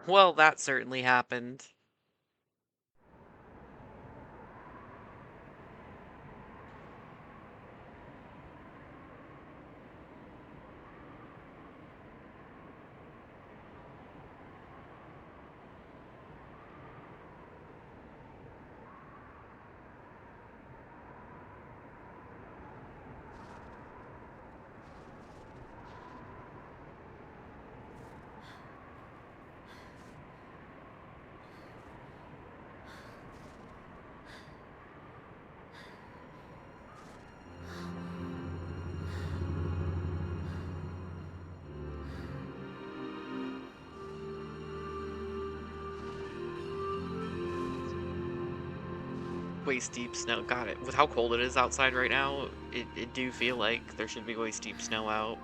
Well, that certainly happened. Waist deep snow. Got it. With how cold it is outside right now, it do feel like there should be waist deep snow out.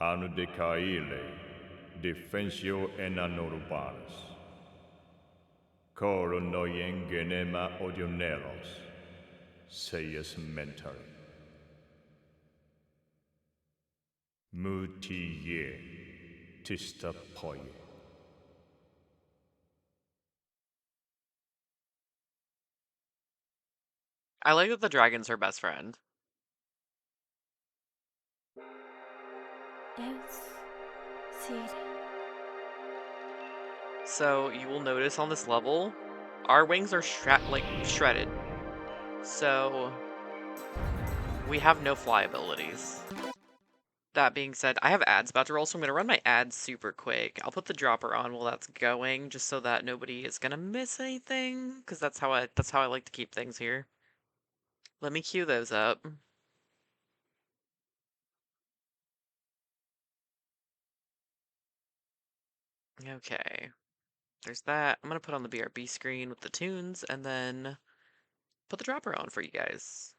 Anu de caile, defensio enanorbanos. Coro noyen genema odioneros, seius mentor. Muti ye, tista poye. I like that the dragon's her best friend. Deus Sire. So you will notice on this level, our wings are shredded. So we have no fly abilities. That being said, I have ads about to roll, so I'm gonna run my ads super quick. I'll put the dropper on while that's going, just so that nobody is gonna miss anything, because that's how I like to keep things here. Let me cue those up. Okay. There's that. I'm gonna put on the BRB screen with the tunes, and then put the dropper on for you guys.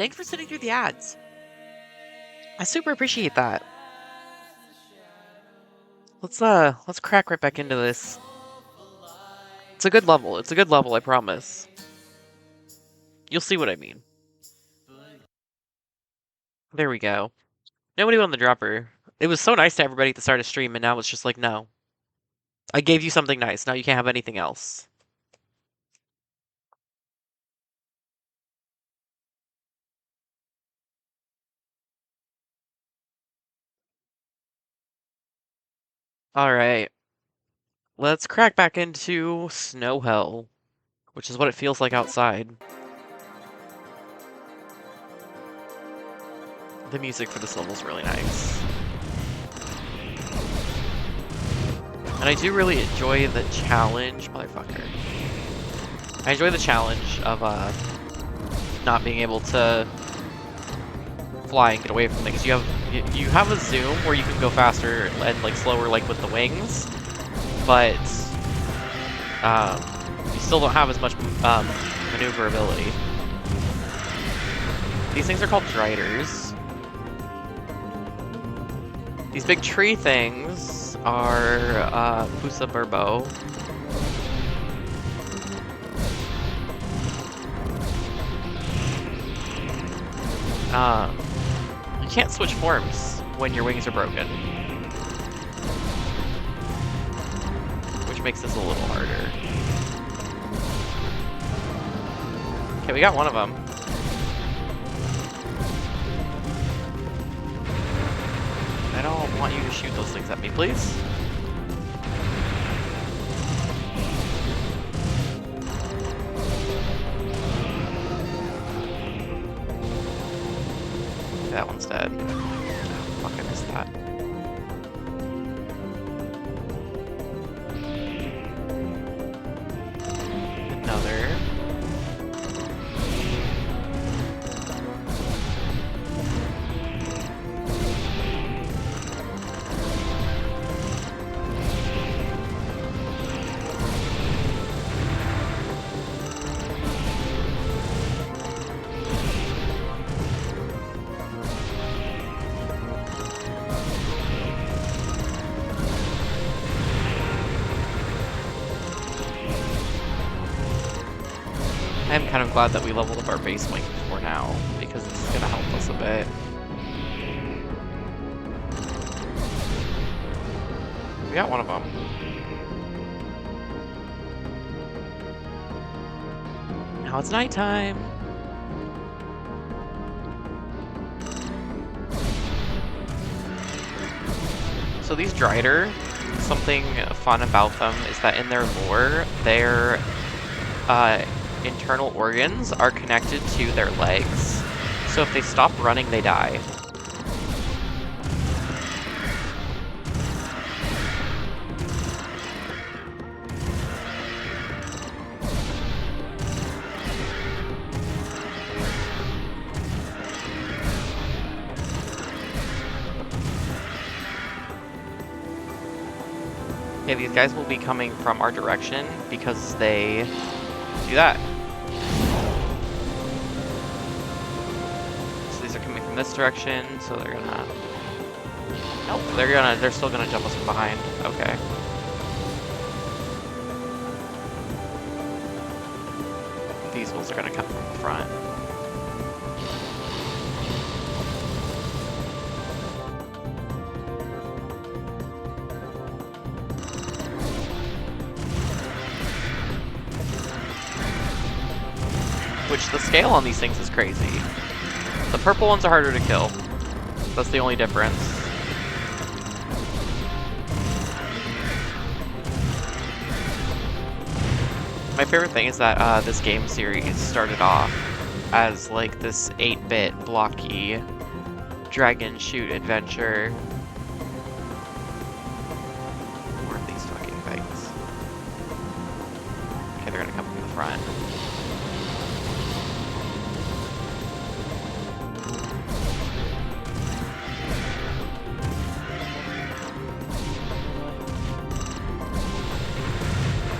Thanks for sitting through the ads. I super appreciate that. Let's crack right back into this. It's a good level. It's a good level, I promise. You'll see what I mean. There we go. Nobody won the dropper. It was so nice to everybody at the start of stream, and now it's just like, no. I gave you something nice. Now you can't have anything else. Alright. Let's crack back into Snow Hell, which is what it feels like outside. The music for this level is really nice. And I do really enjoy the challenge, motherfucker. I enjoy the challenge of not being able to fly and get away from things. You have a zoom where you can go faster and like slower, like with the wings, but you still don't have as much maneuverability. These things are called driders. These big tree things are Pusa Burbo. You can't switch forms when your wings are broken, which makes this a little harder. Okay, we got one of them. I don't want you to shoot those things at me, please. That one's dead. Fuck, I missed that. Another. I'm kind of glad that we leveled up our base wing for now, because this is going to help us a bit. We got one of them. Now it's nighttime. So these Drider, something fun about them is that in their lore, their internal organs are connected to their legs. So if they stop running, they die. Okay, these guys will be coming from our direction because they do that. So these are coming from this direction, so they're gonna... Nope, they're still gonna jump us from behind. Okay. These ones are gonna come from the front. Which the scale on these things is crazy. The purple ones are harder to kill. That's the only difference. My favorite thing is that this game series started off as like this 8-bit blocky dragon shoot adventure. More of these fucking things. Okay, they're gonna come from the front.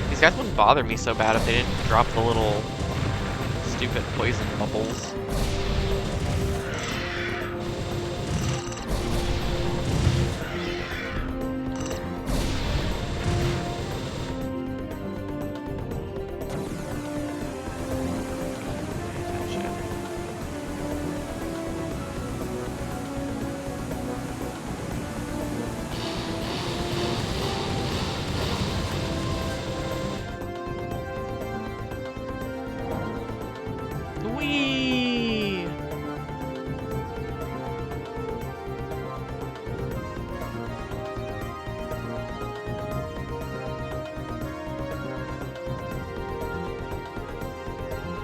These guys wouldn't bother me so bad if they didn't drop the little stupid poison bubbles.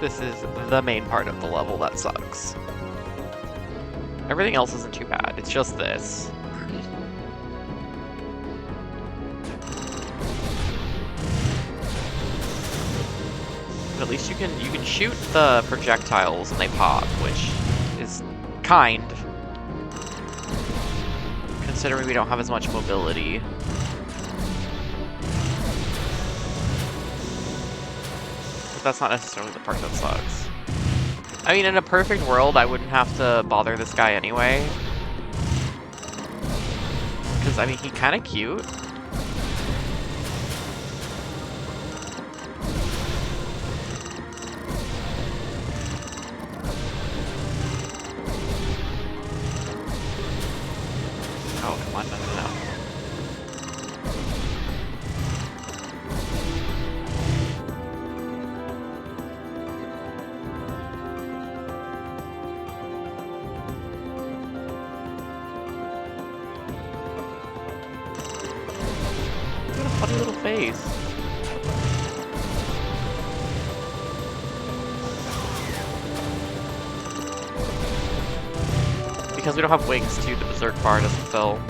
This is the main part of the level that sucks. Everything else isn't too bad. It's just this. But at least you can shoot the projectiles and they pop, which is kind, considering we don't have as much mobility. But that's not necessarily the part that sucks. I mean, in a perfect world, I wouldn't have to bother this guy anyway. Because, I mean, he's kind of cute. Oh, come on, no, no, no. What a funny little face. Because we don't have wings too, the berserk bar doesn't fill.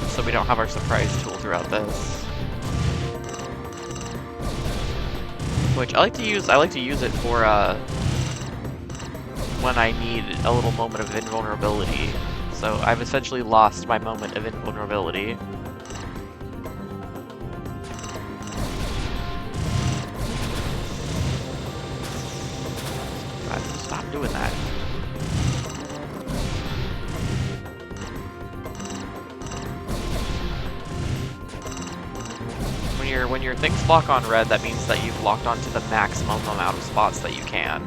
So we don't have our surprise tool throughout this. Which I like to use it for when I need a little moment of invulnerability. So I've essentially lost my moment of invulnerability. God, stop doing that. When your things block on red, that means that you've locked onto the maximum amount of spots that you can.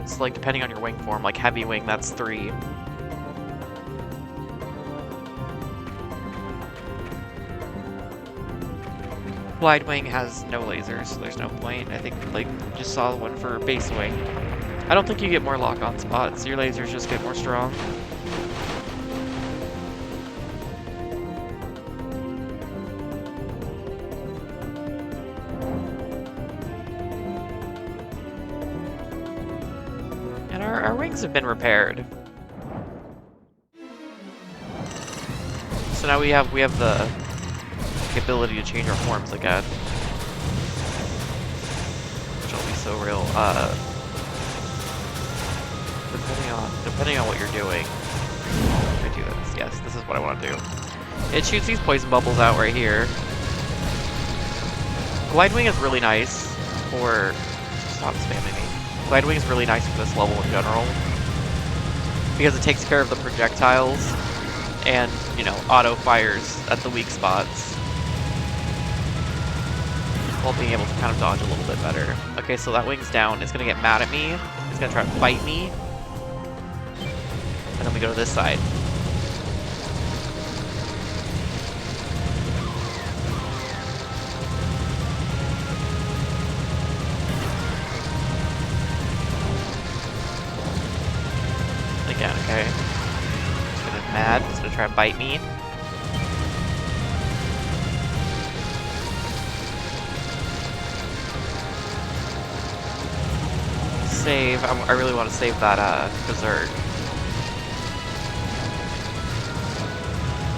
It's like depending on your wing form, like heavy wing, that's 3. Glide wing has no lasers, so there's no point. I think like just saw one for base wing. I don't think you get more lock-on spots. Your lasers just get more strong. And our wings have been repaired. So now we have the ability to change our forms again. Which will be so real. Depending on what you're doing. I do this. Yes, this is what I want to do. It shoots these poison bubbles out right here. Glide wing is really nice for... Stop spamming me. Glide wing is really nice for this level in general. Because it takes care of the projectiles and, you know, auto fires at the weak spots. While being able to kind of dodge a little bit better. Okay, so that wing's down. It's gonna get mad at me. It's gonna try to fight me. And then we go to this side. Again, okay. It's gonna be mad. It's gonna try to bite me. Save. I really want to save that berserk.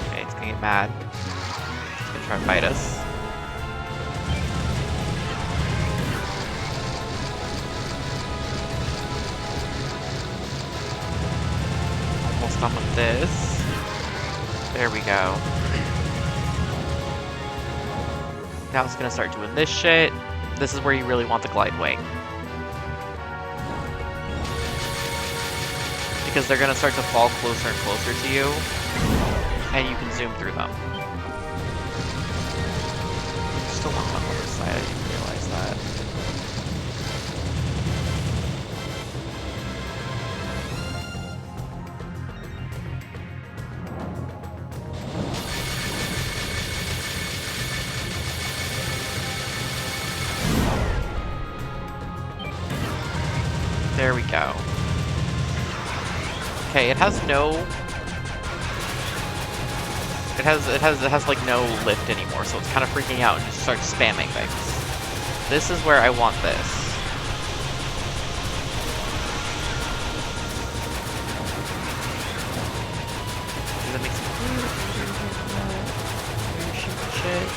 Okay, it's gonna get mad. It's gonna try to fight us. Almost done with this. There we go. Now it's gonna start doing this shit. This is where you really want the glide wing. Because they're gonna start to fall closer and closer to you, and you can zoom through them. Still one on the other side, I didn't realize that. There we go. Okay, it has no It has like no lift anymore, so it's kind of freaking out and just starts spamming things. This is where I want this. Does that make sense? Shit.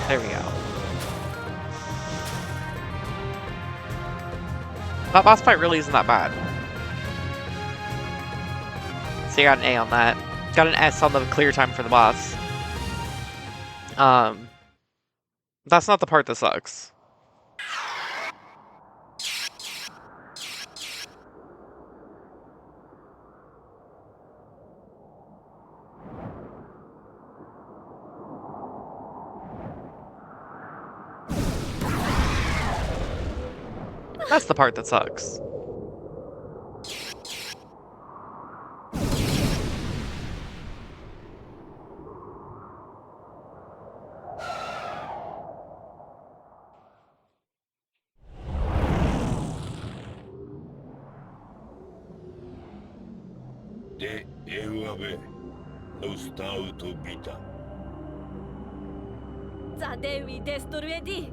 There we go. That boss fight really isn't that bad. So you got an A on that. Got an S on the clear time for the boss. That's not the part that sucks. That's the part that sucks. De Euabe, Nostauto Vita. ザ・デウィ・デストルエディ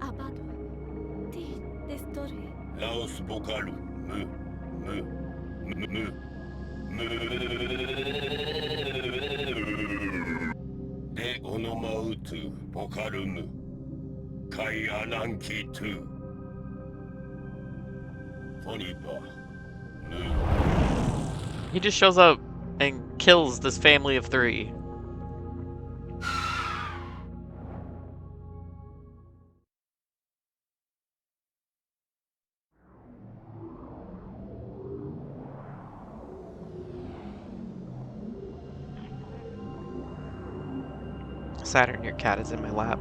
アバドディ・デストルエ Laos Bocalu, De Onomautu, Bocarum, Kai Ananki tu. Fonipa, He just shows up and kills this family of 3. Saturn, your cat is in my lap.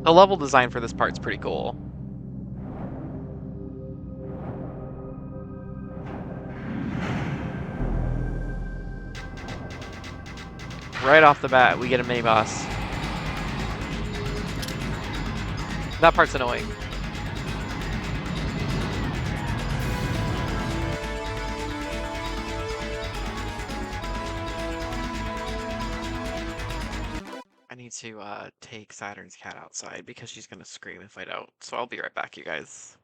The level design for this part's pretty cool. Right off the bat, we get a mini boss. That part's annoying. I need to take Saturn's cat outside because she's gonna scream if I don't. So I'll be right back, you guys.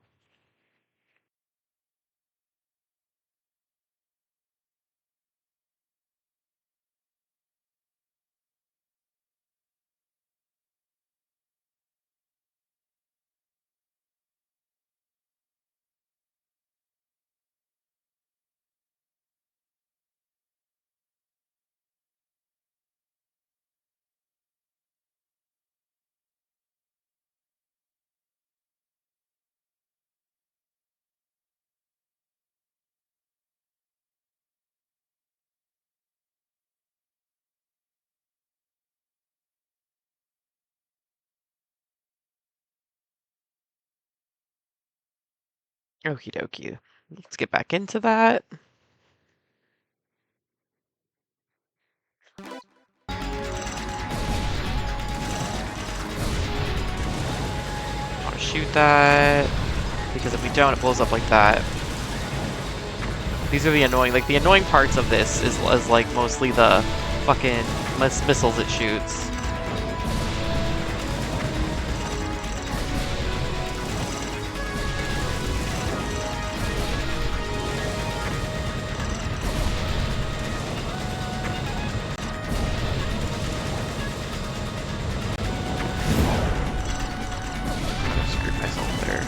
Okie dokie. Let's get back into that. I want to shoot that, because if we don't, it blows up like that. These are the annoying parts of this is like mostly the fucking missiles it shoots. Screwed myself there.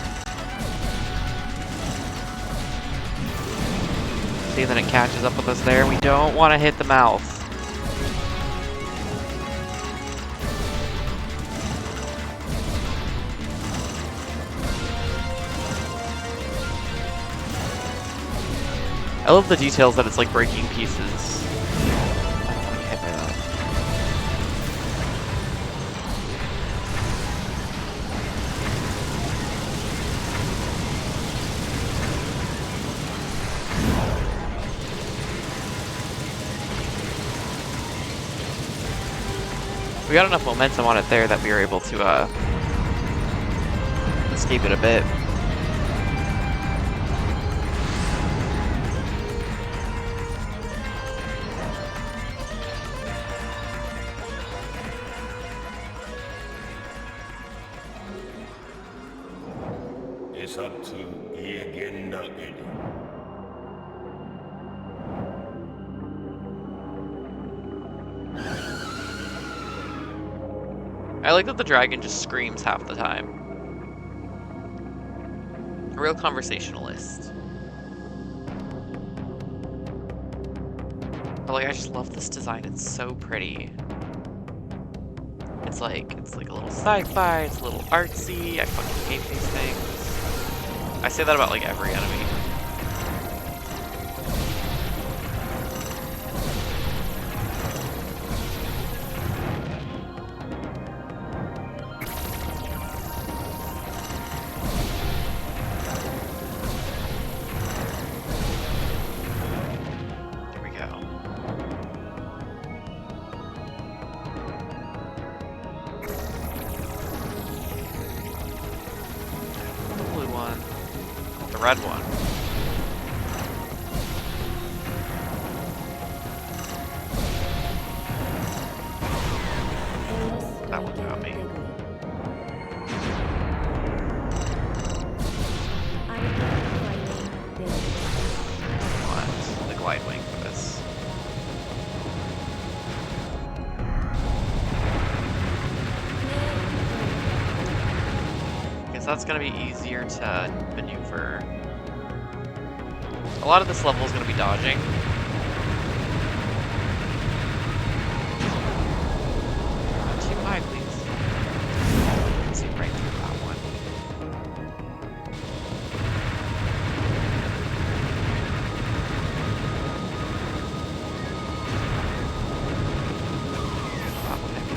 See, then it catches up with us there. We don't want to hit the mouth. I love the details that it's like breaking pieces. I don't want to get hit by that. We got enough momentum on it there that we were able to escape it a bit. 에사트 예겐나 에리 I like that the dragon just screams half the time. A real conversationalist. But like, I just love this design. It's so pretty. It's like a little sci-fi. It's a little artsy. I fucking hate these things. I say that about like every enemy. Here we go. The blue one. The red one. That one got me. Want the glide wing for this. Guess that's gonna be easier to maneuver. A lot of this level is gonna be dodging. Not too high, please. See right through that one. That one hit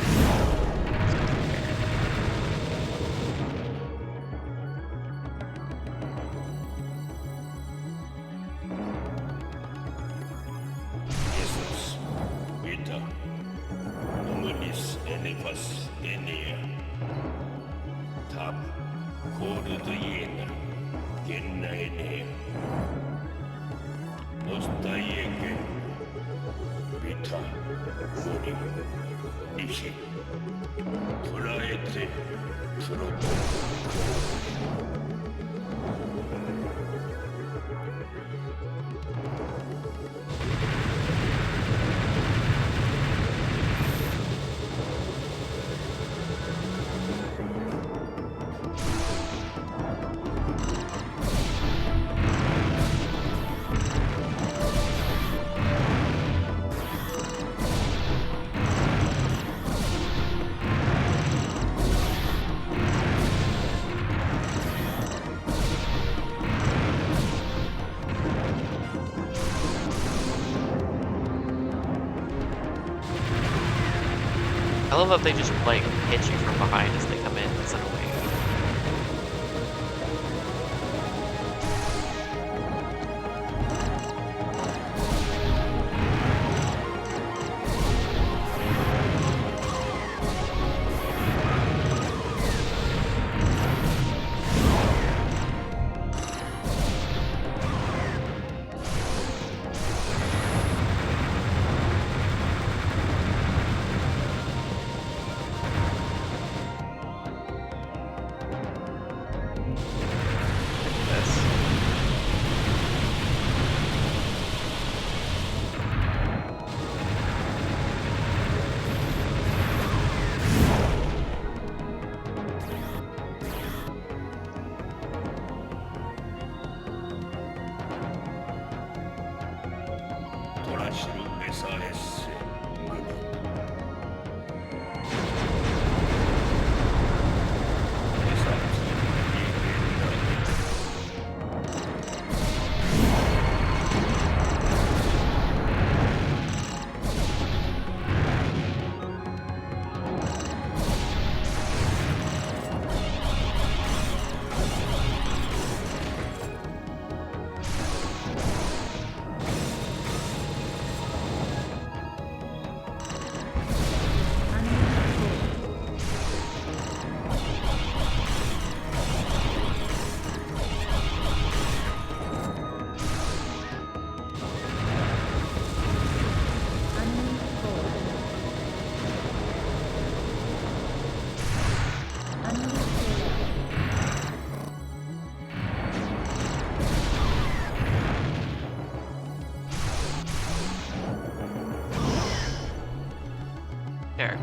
예수스 위타 오므니스 에네파스 에네야 탑 고르드 예나 겐나 에네야 노스타 예게 위타 오므니 이시 브라에테 트로토 I love that they just like hit you from behind as they come in. It's annoying.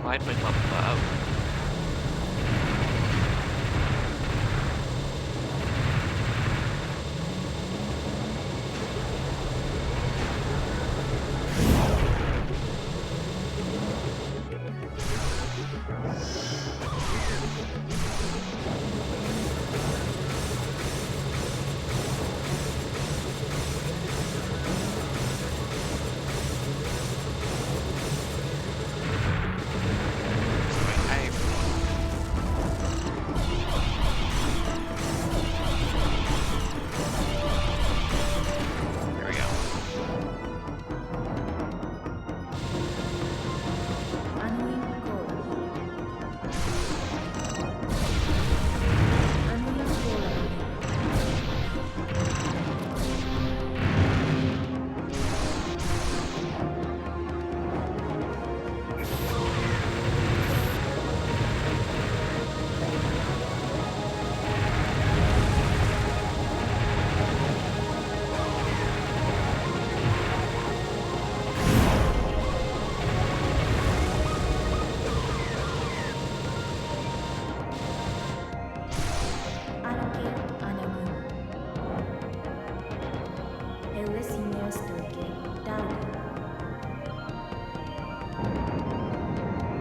mind like level up. There we go. あの一行あの一行らに Arque Anagun Elesineas Turque Dauda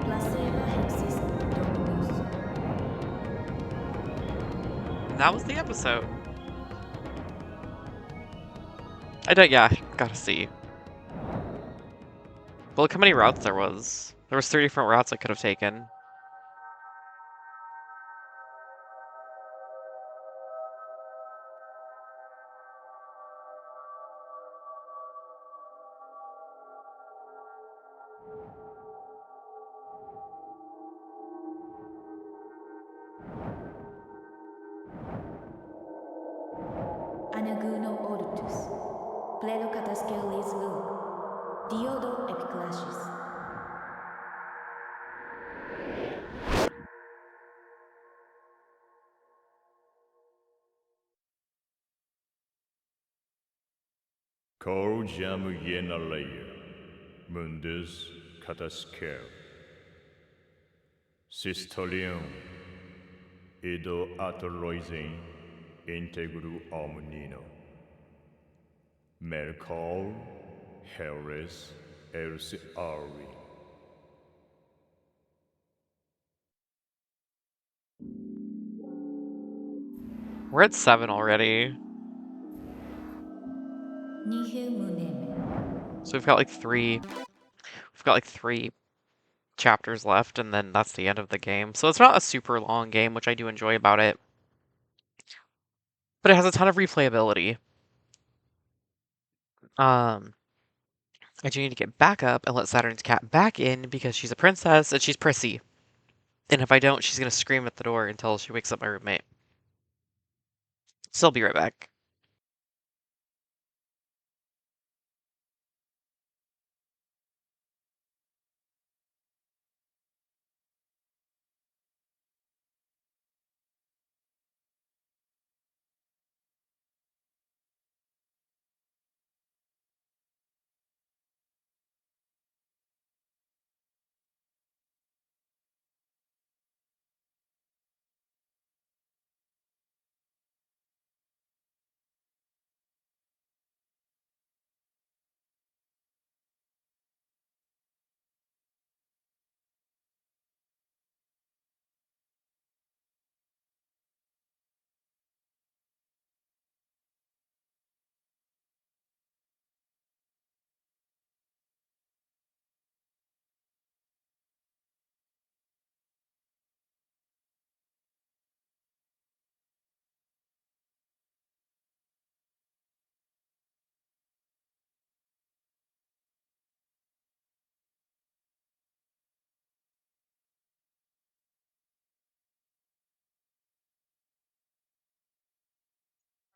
Placeva Hexis Dominus And that was the episode. I don't, yeah, gotta see. Well, look how many routes there was. There was 3 different routes I could have taken. Anaguno Ortus Pledo Catascelis Lug Diodo Epiclashis Cor jam yenaleia, mundus catascer. Sistolium, edo atoloisin, integru omnino. Mercol, heres, ersi arvi. We're at 7 already. Nihil Muneme So we've got like 3. We've got like 3 chapters left, and then that's the end of the game. So it's not a super long game, which I do enjoy about it. But it has a ton of replayability. I do need to get back up and let Saturn's cat back in because she's a princess and she's prissy. And if I don't, she's gonna scream at the door until she wakes up my roommate. So I'll be right back.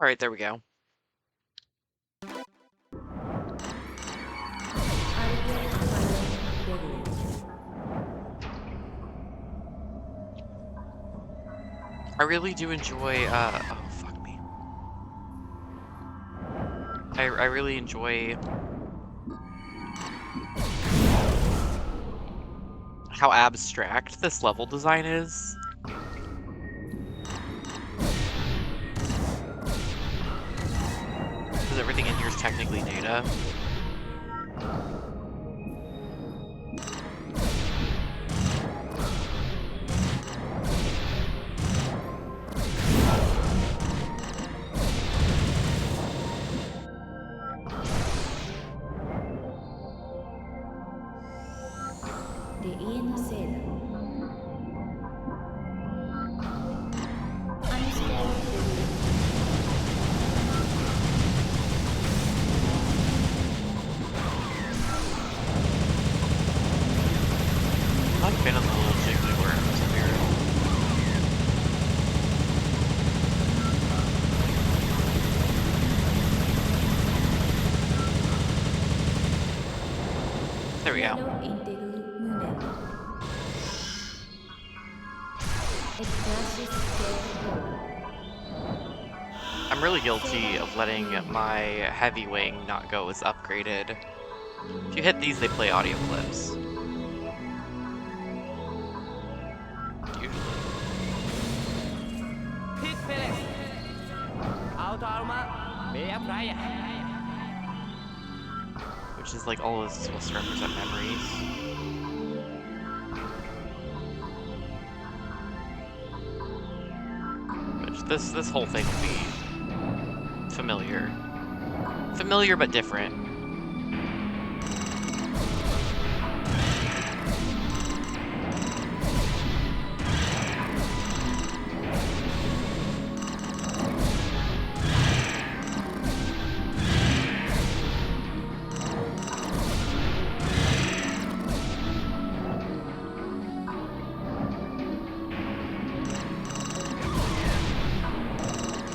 Alright, there we go. I really do enjoy, oh, fuck me. I really enjoy how abstract this level design is. Because everything in here is technically data. I'm a fan of the little jiggly worms here. There we go. I'm really guilty of letting my heavy wing not go as upgraded. If you hit these, they play audio clips. Usually. Pit Palace. Auto Armor. Mea Playa. Which is like all of this is supposed to represent memories. Which this whole thing will be familiar. Familiar but different.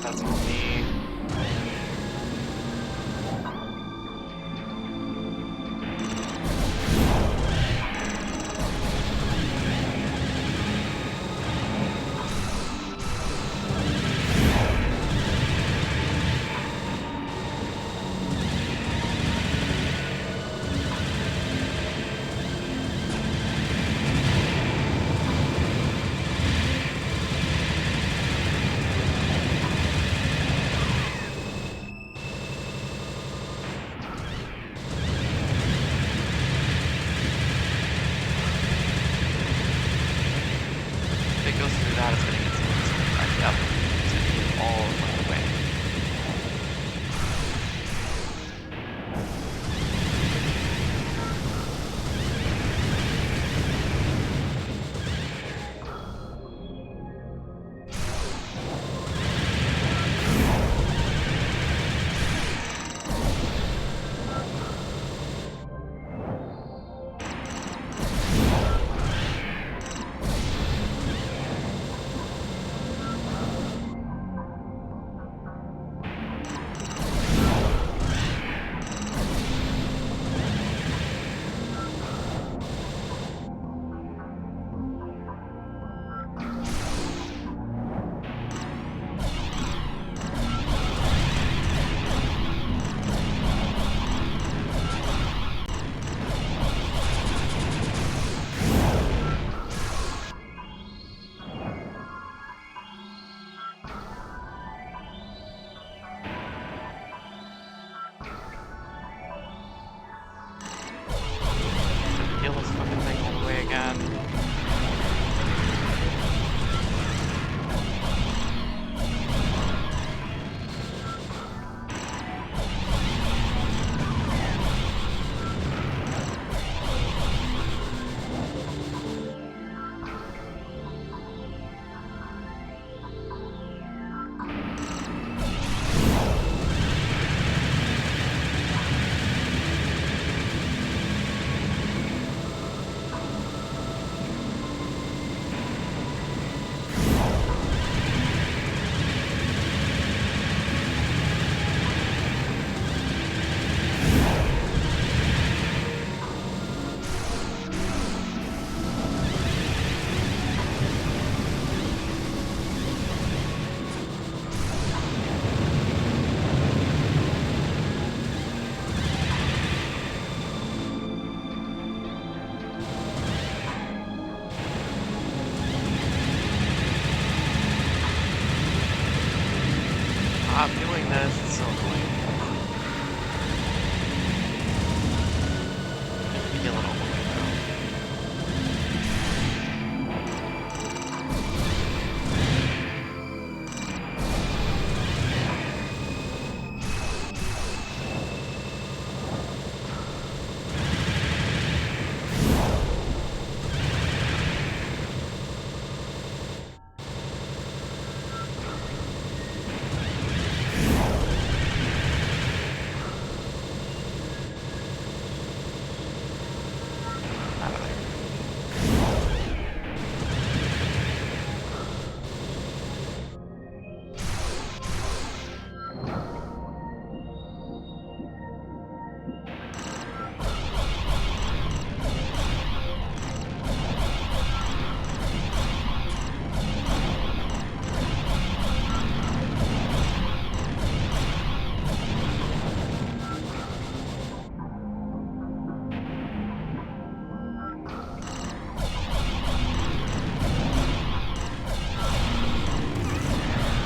That's on me. If it goes through that, it's gonna get some right up. It's gonna get all the way.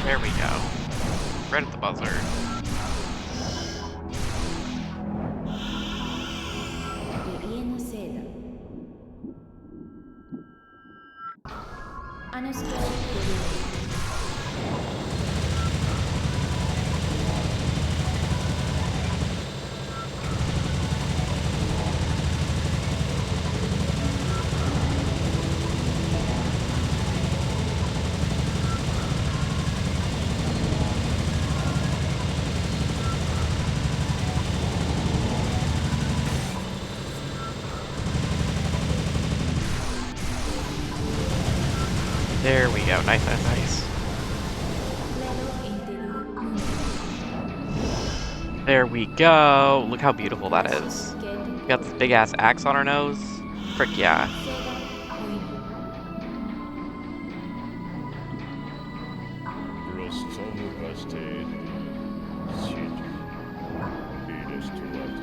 There we go. Right at the buzzer. 家のせいだ。あのスケール There we go. Nice, nice, nice. There we go. Look how beautiful that is. We got this big ass axe on our nose. Frick yeah. Rostomu hasted City Illustrated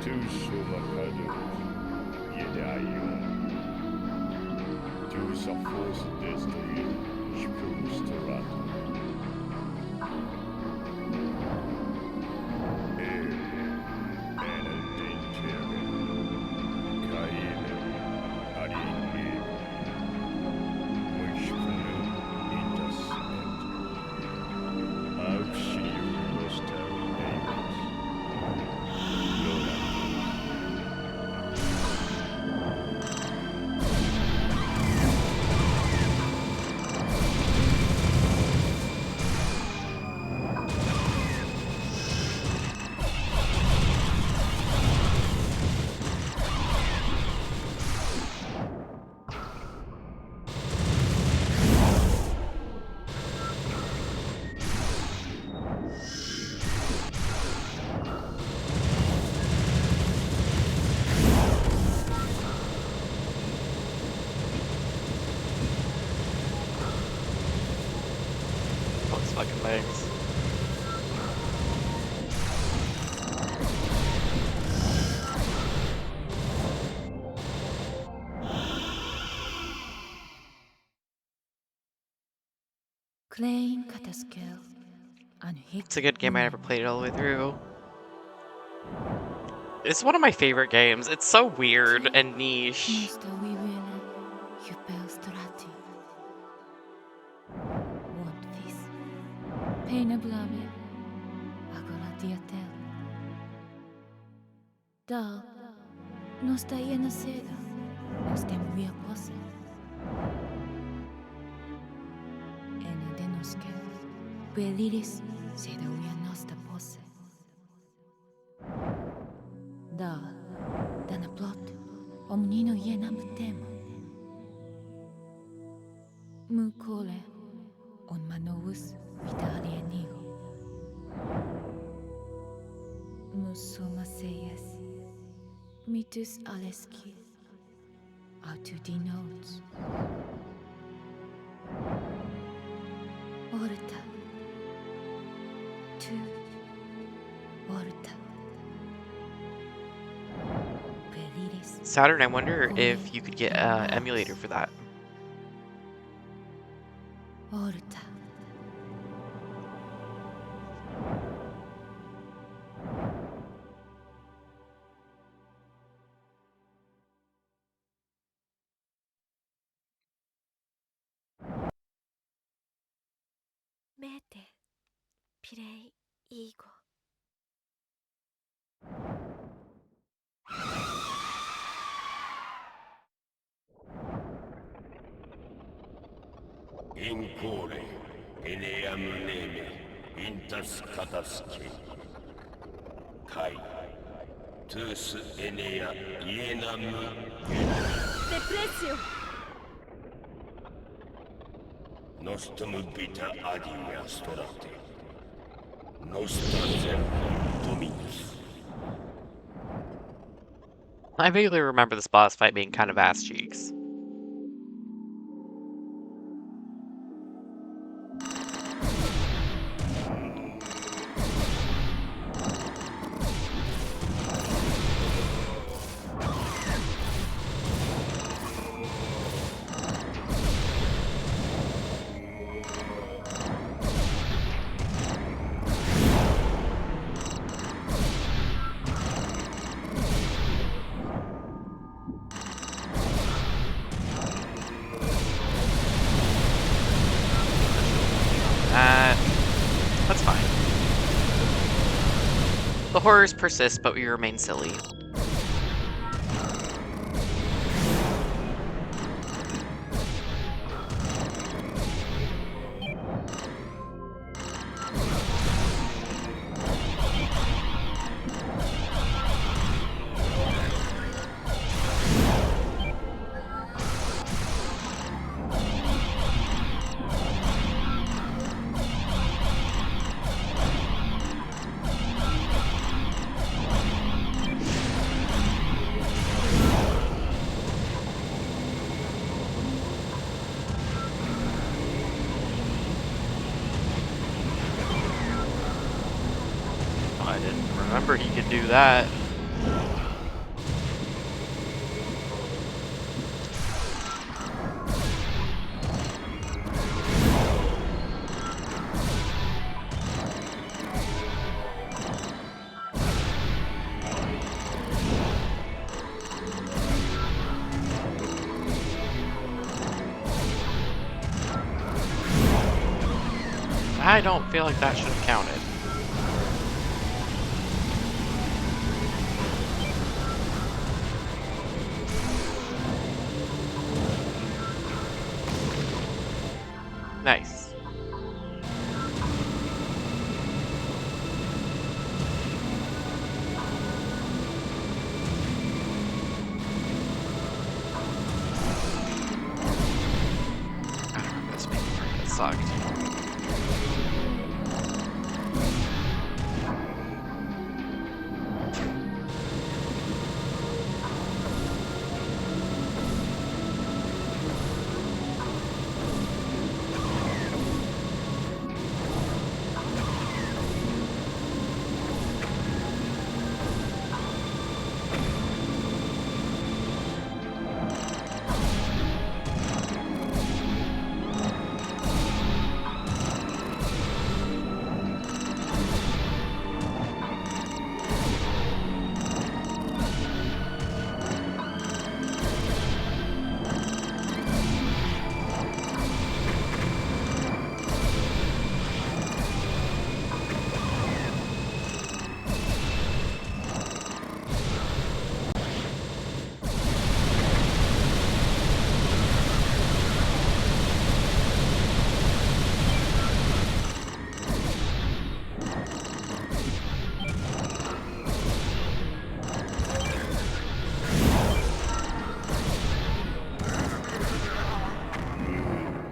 Tu Shumakado Yedaion Tu Safos Destiny Sprustrato Those fucking legs. It's a good game. I never played it all the way through. It's one of my favorite games. It's so weird and niche. Da, no sta iena seda, no stiamo via posse. Ene de noske, peliris seda via nosta posse. Da, dana plot, omnino iena mutemo. Mukole, on manovus vitalienigo. Musoma seyes. Mitus aleski, auto denotes. Orta, tu, orta. Peliris. Saturn, I wonder if you could get an emulator for that. Orta. Mete, pirei, ego. Incore, eneam neme, intas kataske. Kai, tus enea ienam. Depresio! Nostum vita adia storate. Nostra zem dominus. I vaguely remember this boss fight being kind of ass cheeks. The horrors persist, but we remain silly. I didn't remember he could do that. I don't feel like that should have counted. Nice. I don't remember this being part that sucked.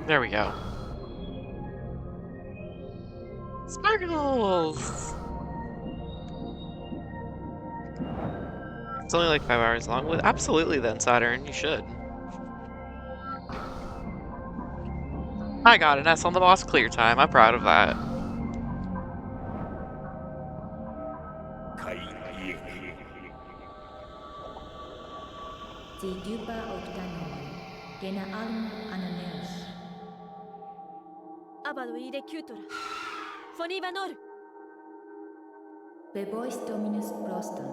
There we go. Sparkles! It's only like 5 hours long. Well, absolutely then, Saturn. You should. I got an S on the boss clear time. I'm proud of that. The duper octanon, gena alm ananeus. アバドイレキュートラフォニバノール Bebois dominus proston,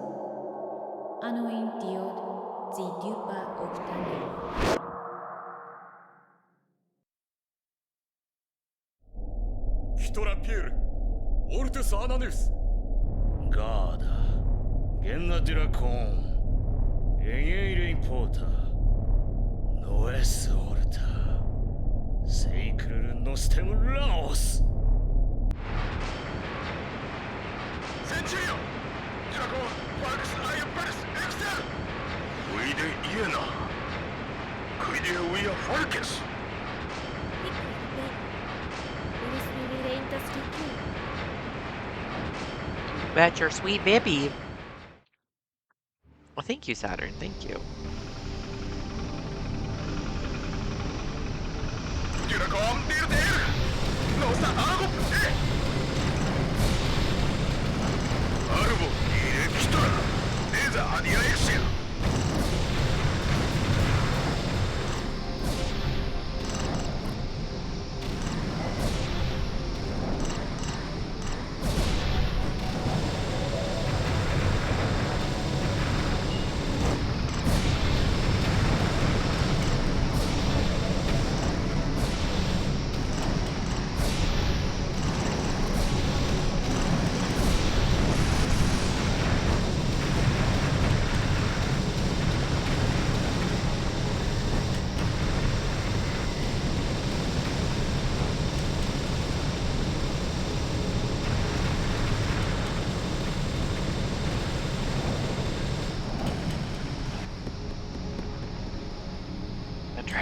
annoin diod, the duper octanon. キトラピエールオルテス・アナネウス ガーダゲンナ・デュラコーンエゲイレイン・ポーターノエス・オルタセイクルル・ノステム・ラオスセンチュリオンデュラコーンファルクス・アイアン・パレスエクセルウィデ・イエナクイディア・ウィア・ファルケス That's your sweet baby. Well, thank you, Saturn. Thank you. デュラコーンディルデールノーサ・アーゴエアルボイレキトラレーザー・アディア・エクシア 「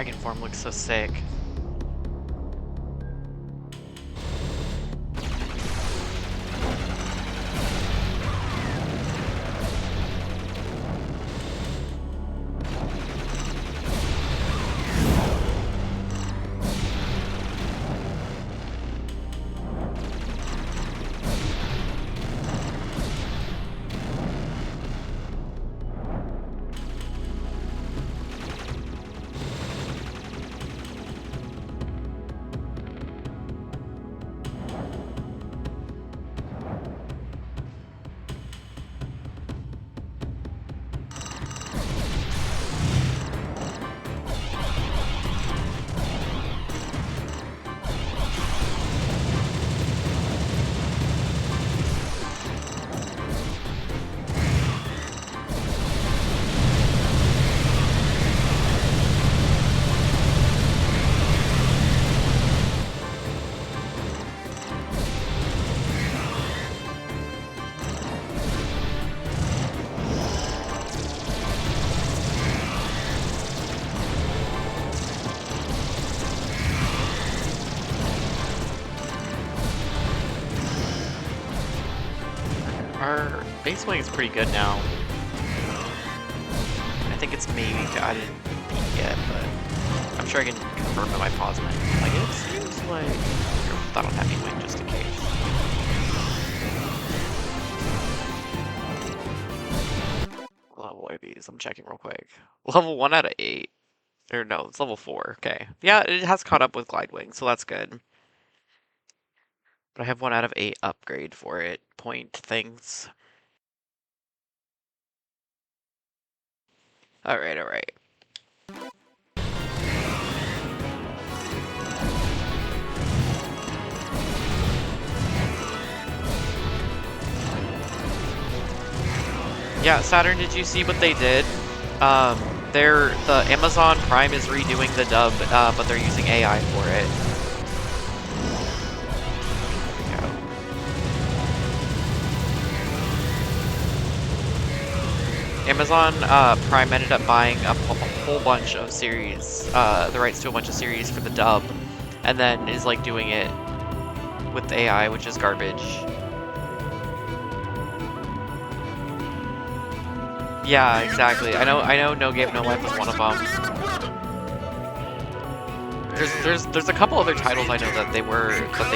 dragon form looks so sick. Our base wing is pretty good now. I think it's maybe I didn't beat yet, but I'm sure I can confirm in my pause menu. Like it seems like I don't have any wing just in case. What level are these? I'm checking real quick. Level 1 out of 8. Or no, it's level 4. Okay. Yeah, it has caught up with glide wing, so that's good. But I have 1 out of 8 upgrade for it. Point things. Alright, alright. Yeah, Saturn, did you see what they did? The Amazon Prime is redoing the dub, but they're using AI for it. Amazon Prime ended up buying a whole bunch of series, the rights to a bunch of series for the dub, and then is like doing it with AI, which is garbage. Yeah, exactly. I know. No Game No Life is one of them. There's a couple other titles I know that they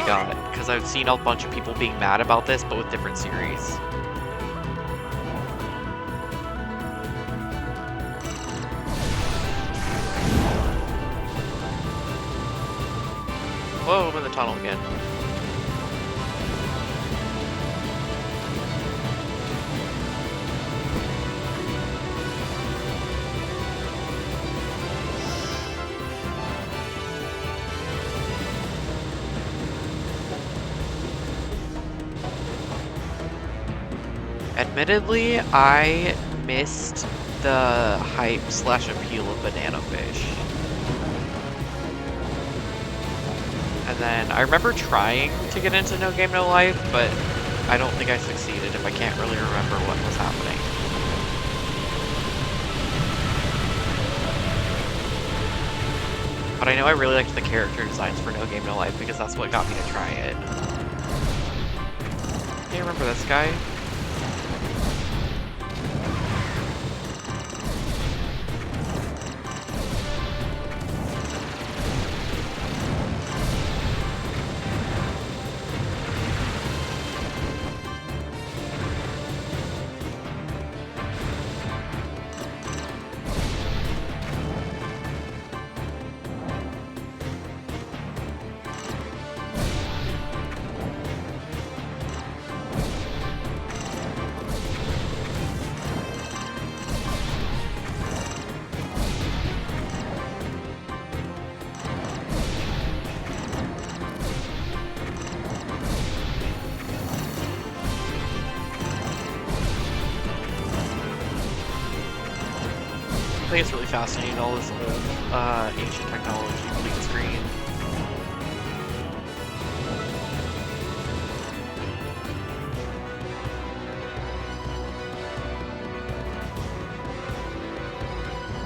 got because I've seen a bunch of people being mad about this, but with different series. Whoa, I'm in the tunnel again. Admittedly, I missed the hype / appeal of Banana Fish. And then I remember trying to get into No Game No Life, but I don't think I succeeded if I can't really remember what was happening. But I know I really liked the character designs for No Game No Life because that's what got me to try it. Do you remember this guy? I think it's really fascinating, all this old, ancient technology, green screen.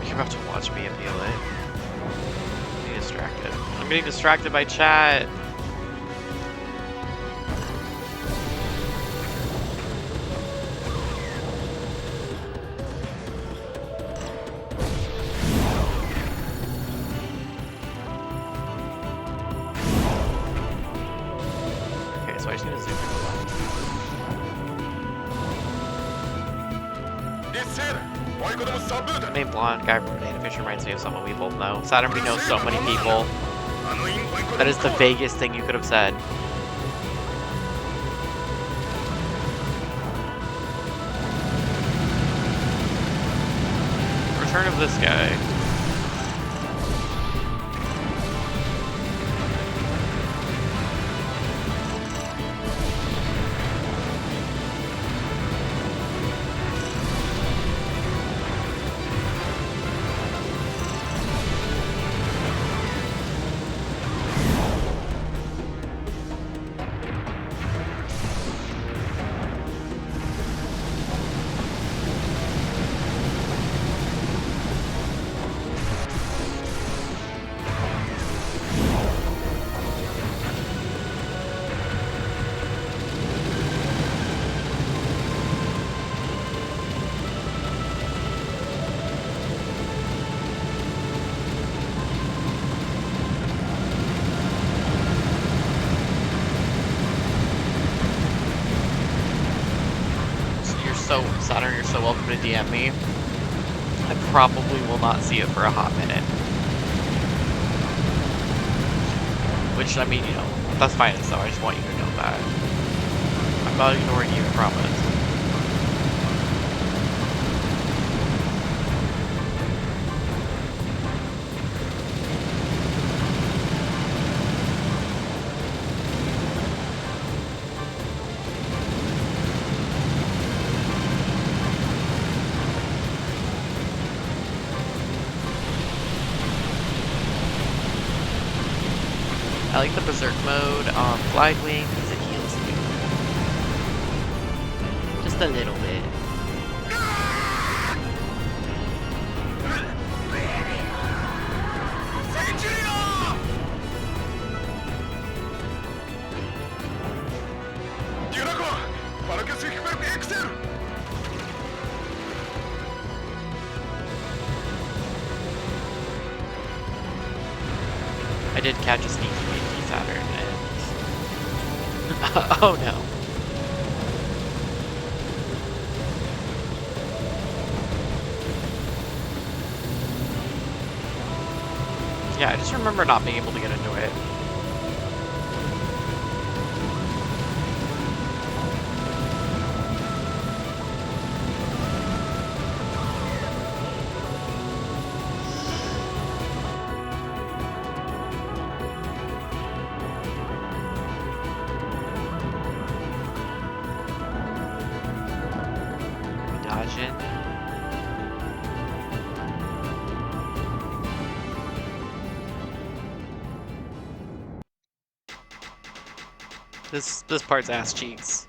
You're about to watch me appeal it. distracted. I'm getting distracted by chat. Okay, so I just need to zoom in. The main blonde guy from Banana Fish reminds me of someone we both know. Saturn, we know so many people. That is the vaguest thing you could have said. Return of this guy. Saturn, you're so welcome to DM me. I probably will not see it for a hot minute. Which, I mean, you know, that's fine and so, I just want you to know that. I'm not ignoring you, I promise. I like the Berserk mode on Glidewing because it heals you. Just a little bit. I did catch a sneaky peeky Saturn and oh no. Yeah, I just remember not being able to get into it. Dodging. This part's ass cheeks.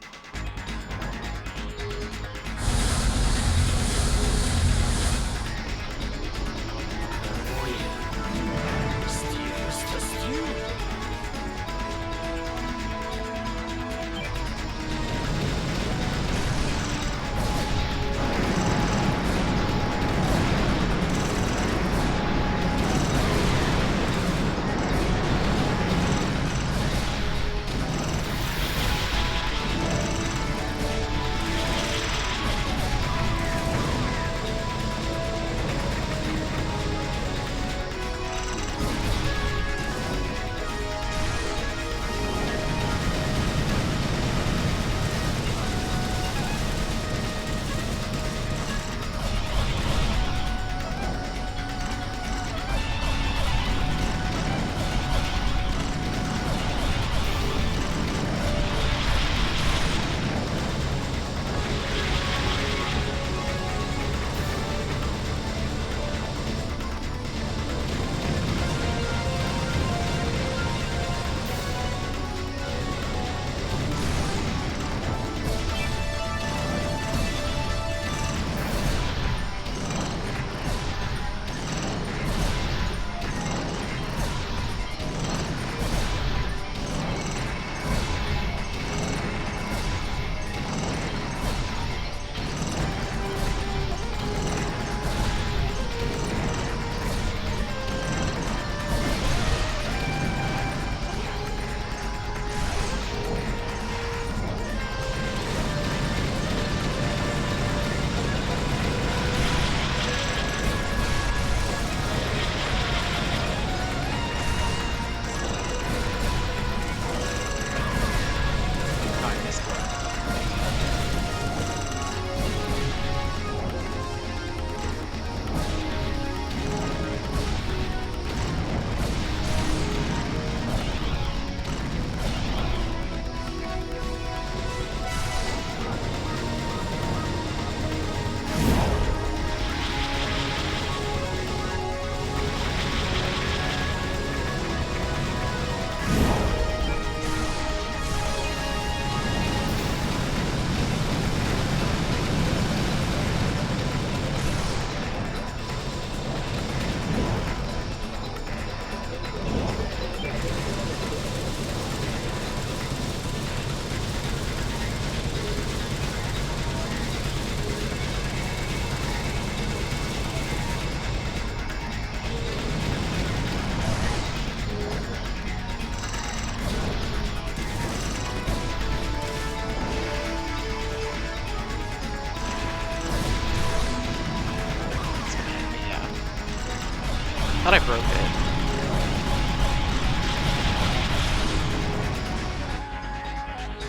thought I broke it.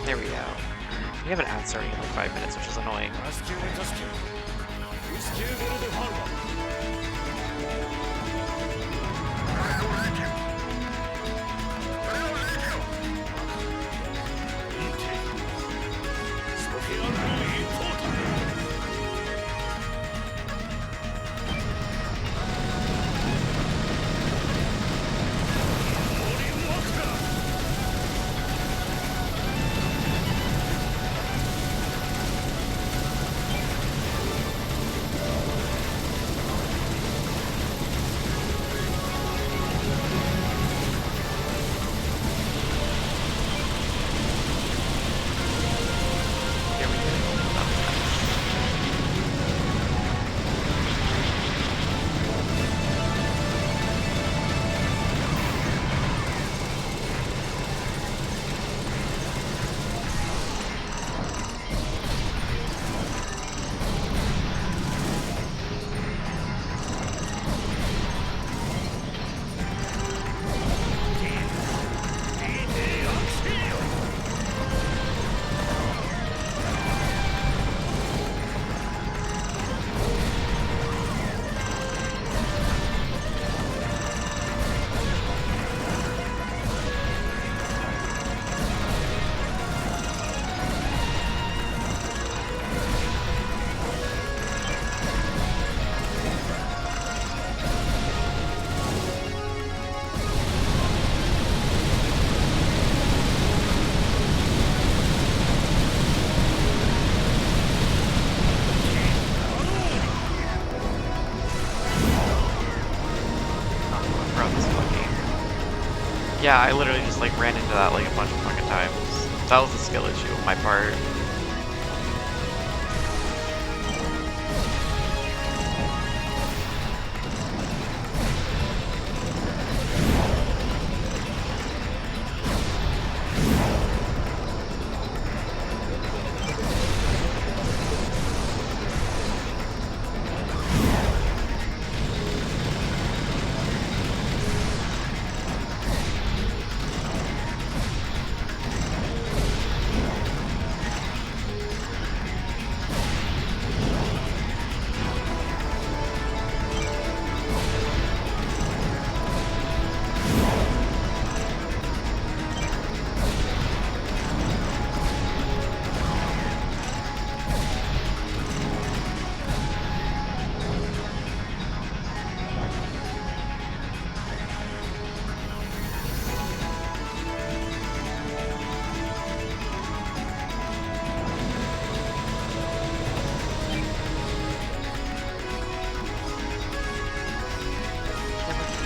There we go. We have an ad starting in like 5 minutes, which is annoying. Here we go. That was nice. Oh, bro, this fucking... Yeah, I literally just like ran into that like a bunch of fucking times. That was a skill issue on my part.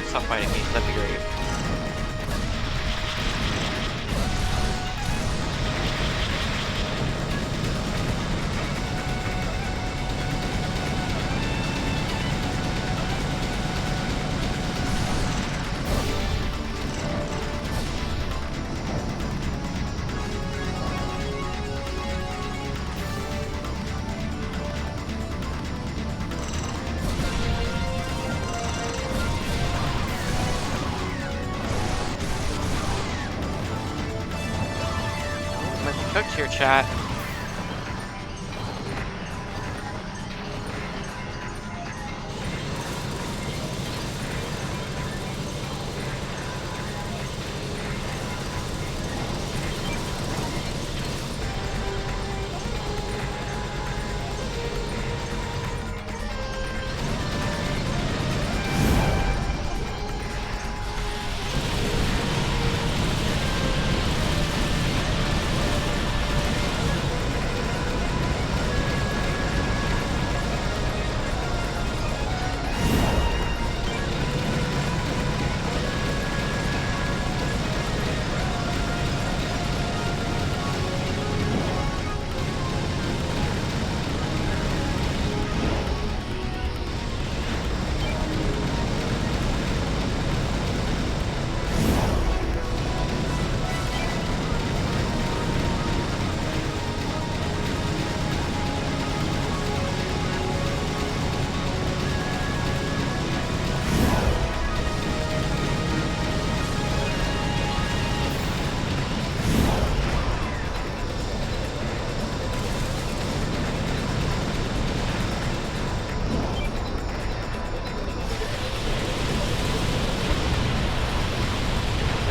Stop fighting me, that'd be great. Might be cooked here, chat.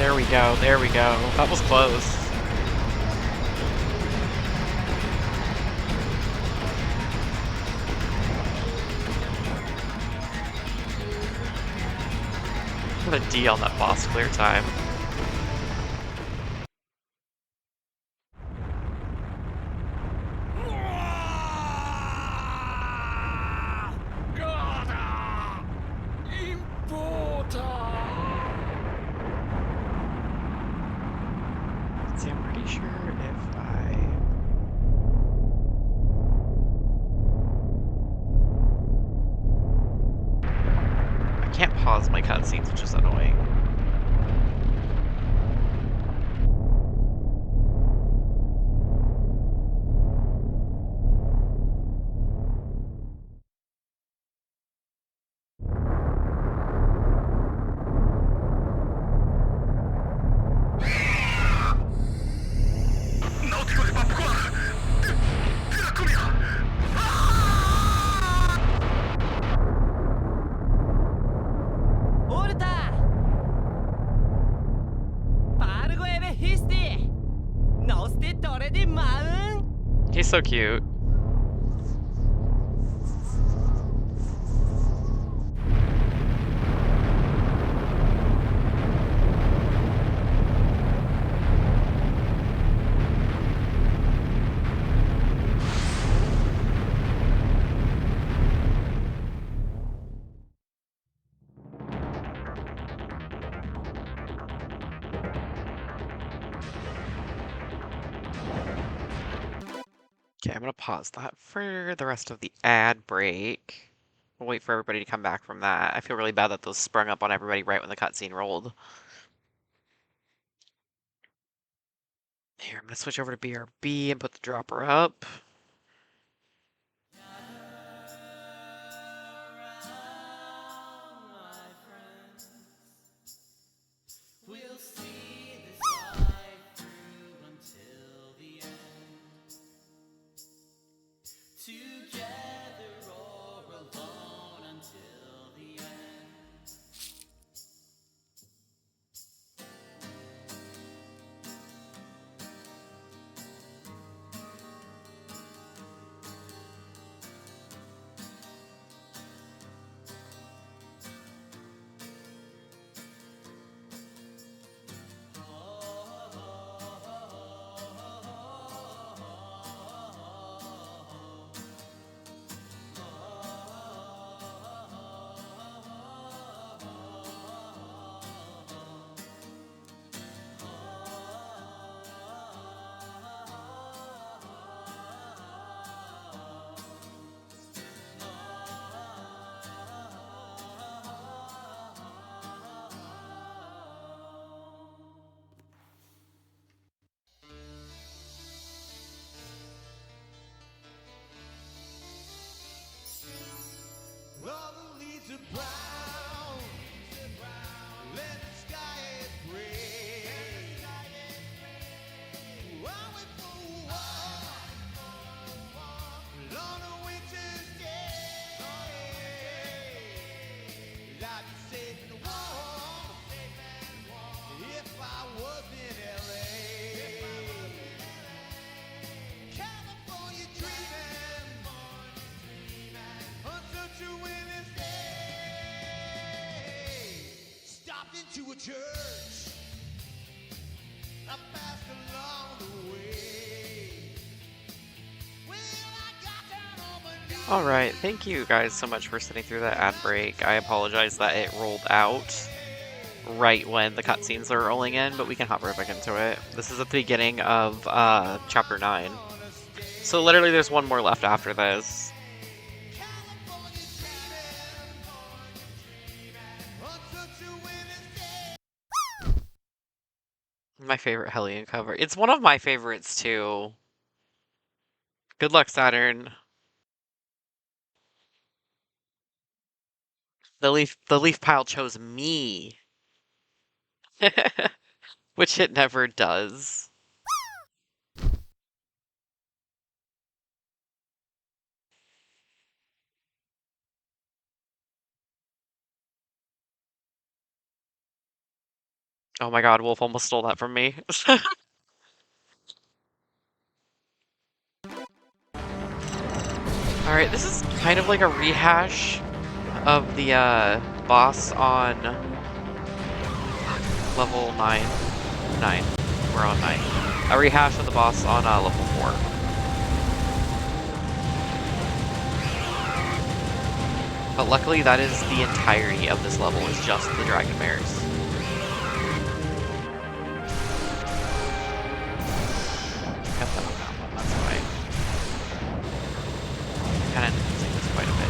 There we go, there we go. That was close. What a D on that boss clear time. See, I'm pretty sure if I can't pause my cutscenes, which is annoying. Orta! Fargo eve histi! Nosti torre di maun! He's so cute. Okay, I'm gonna pause that for the rest of the ad break. We'll wait for everybody to come back from that. I feel really bad that those sprung up on everybody right when the cutscene rolled. Here, I'm gonna switch over to BRB and put the dropper up. All the leaves are brown. Let the sky is gray. I went for a walk on a winter's day. Like safe and warm. If I was in LA. California dreaming. Until to Wednesday, stopped into a church. I passed along the way. Well, I got down on my knees. Alright, thank you guys so much for sitting through that ad break. I apologize that it rolled out right when the cutscenes are rolling in, but we can hop right back into it. This is at the beginning of Chapter 9. So literally there's one more left after this. My favorite Hellion cover. It's one of my favorites too. Good luck, Saturn. The leaf pile chose me. Which it never does. Oh my god, Wolf almost stole that from me. Alright, this is kind of like a rehash of the boss on level 9. 9. We're on 9. A rehash of the boss on level 4. But luckily that is the entirety of this level, is just the dragon bears. Cut that on that one, that's why. Kinda ended up using this quite a bit.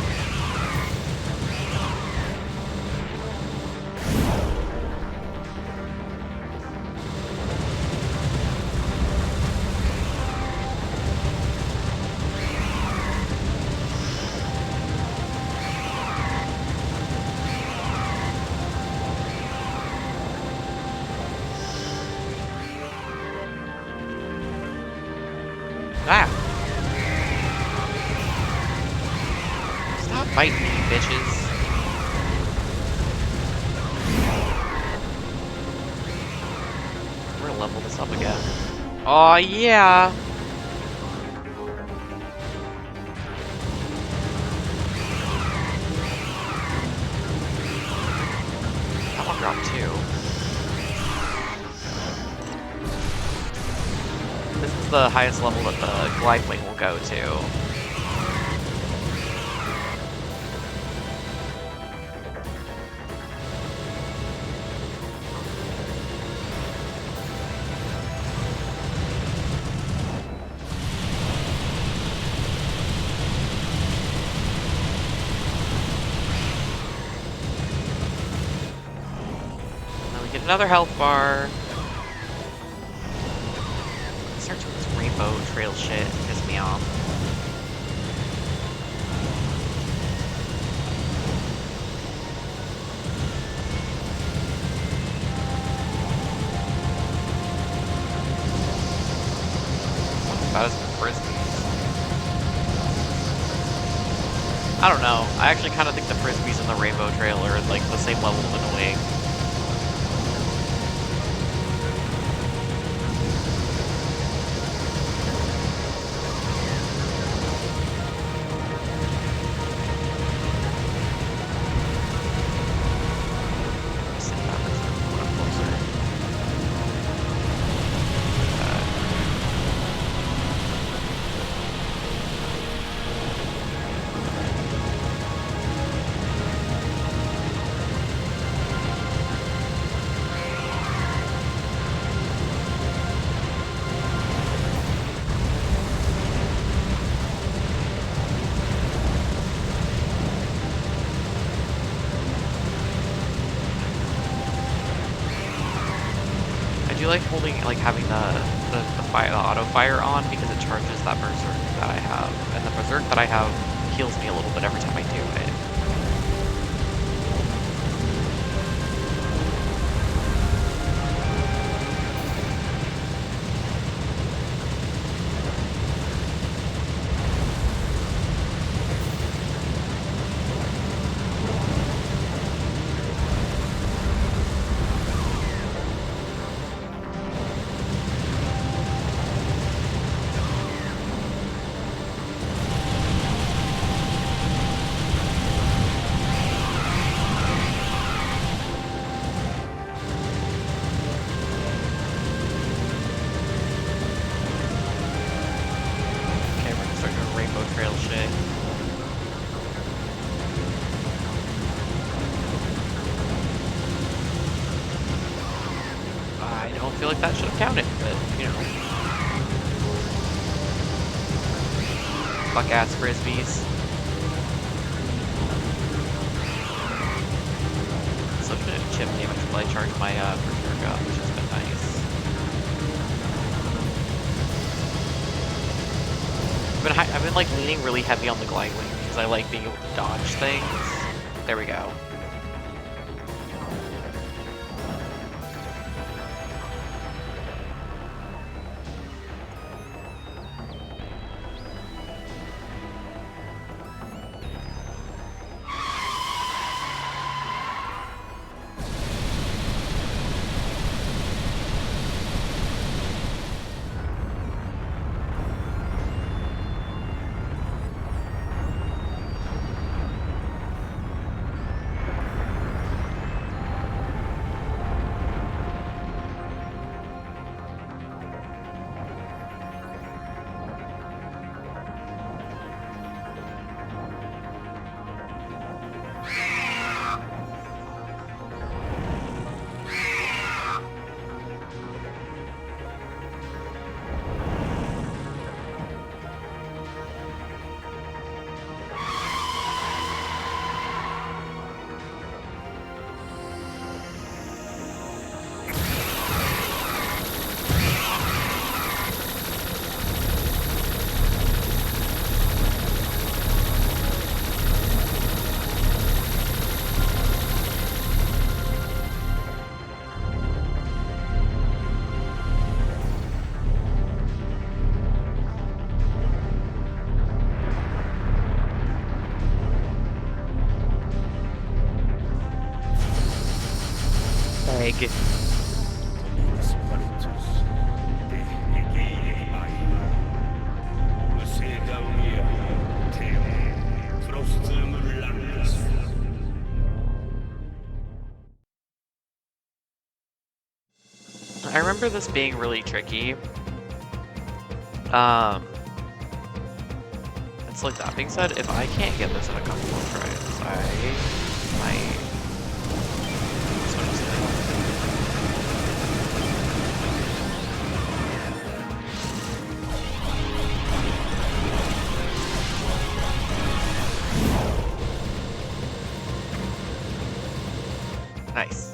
Ah! Stop fighting me, bitches. We're gonna level this up again. Oh yeah! That one dropped too. This is the highest level that the glide plane will go to. Now we get another health bar. Start doing this rainbow trail shit, piss me off. About as frisbees. I don't know. I actually kind of think the frisbees and the rainbow trail are like the same level of annoying. I do like having the auto fire on because it charges that berserk that I have, and the berserk that I have heals me a little bit every time I do it. I feel like that should have counted, but, you know. Fuck ass frisbees. Such a chip damage while I charge my berserk up, which has been nice. I've been like leaning really heavy on the glide wing because I like being able to dodge things. There we go. lag. I remember this being really tricky. It's like, that being said, if I can't get this in a couple more tries, I might switch to nice.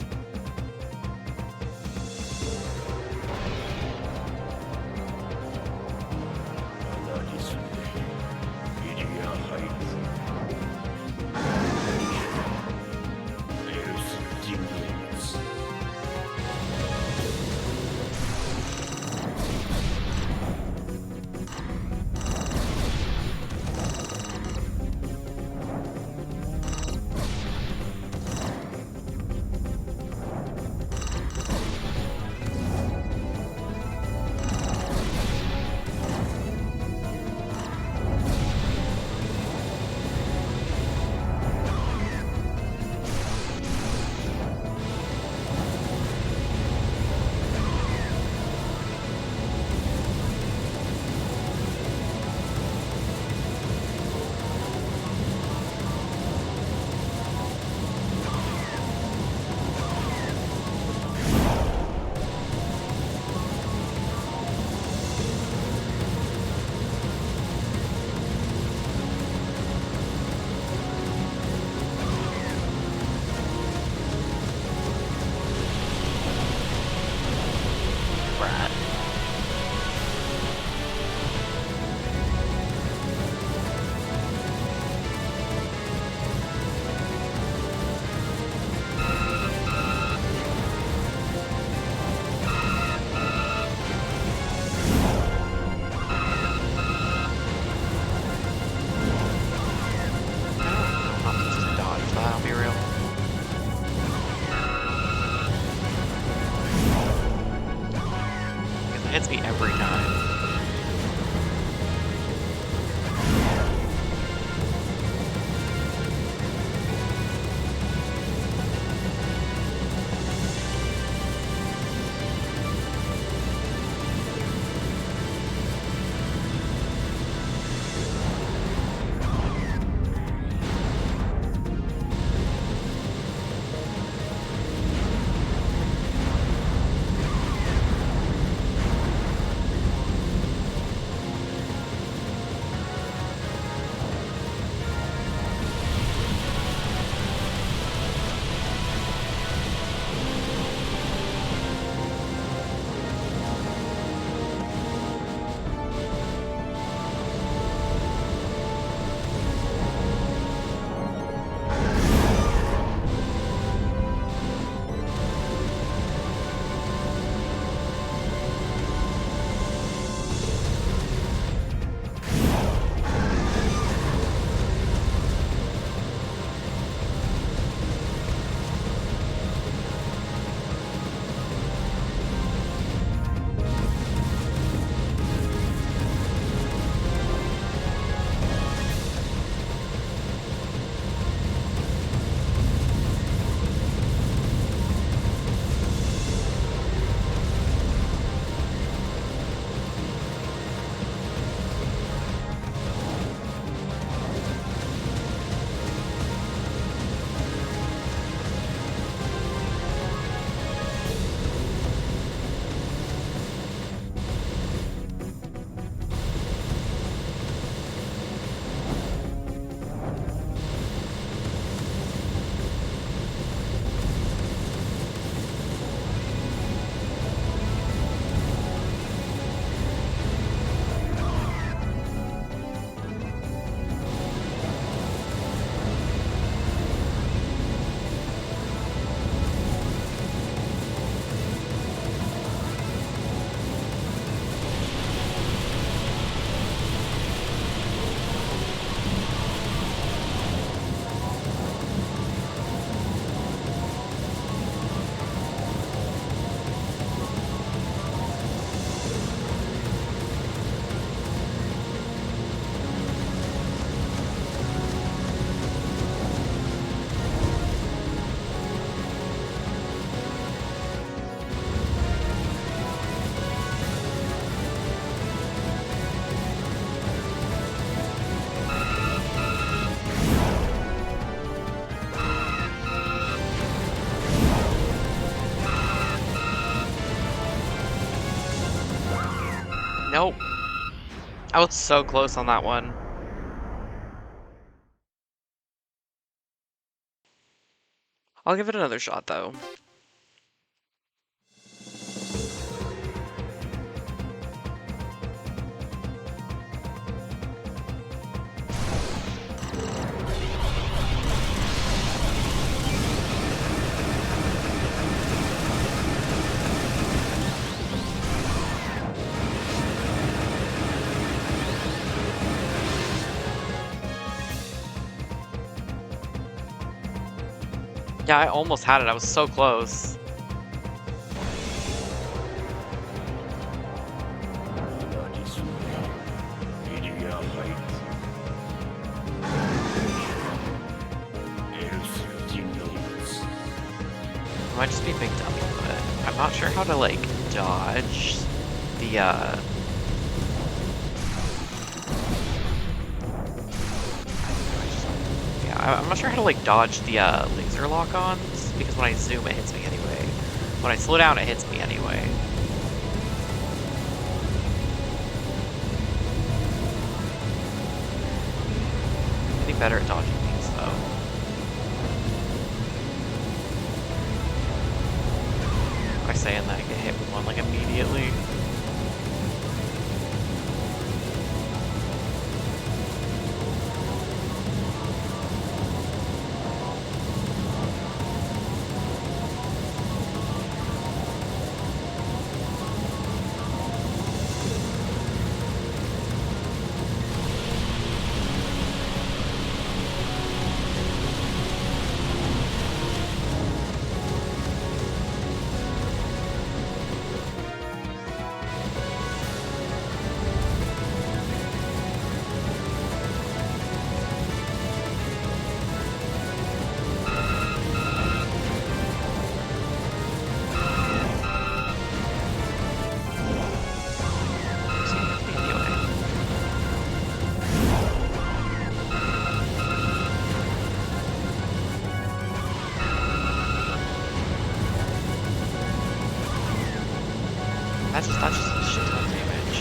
Brat. I'm just dodge that, I'll be real. It hits me every time. Nope. I was so close on that one. I'll give it another shot, though. Yeah, I almost had it. I was so close. I might just be a big dummy, but I'm not sure how to, like, dodge the, yeah, I'm not sure how to, like, dodge the, laser lock-ons, because when I zoom, it hits me anyway. When I slow down, it hits me anyway. Getting better at dodging things, though. By saying that, I get hit with one, like, immediately. That's just a shit ton of damage.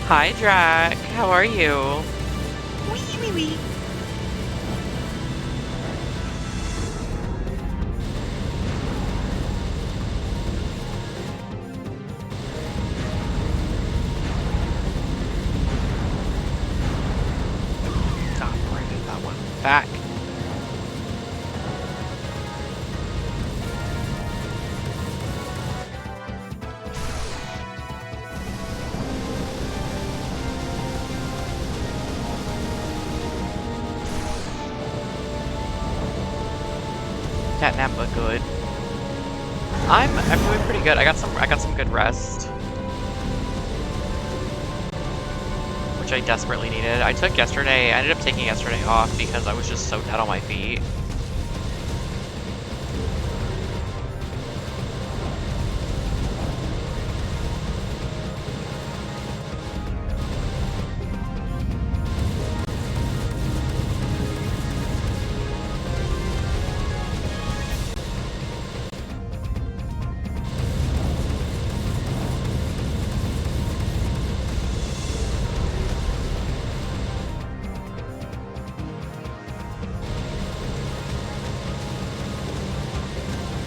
Hi, Drac. How are you? Wee wee wee. Back. Catnap, but good. I'm doing pretty good. I got some good rest, which I desperately needed. I ended up taking yesterday off because I was just so dead on my feet.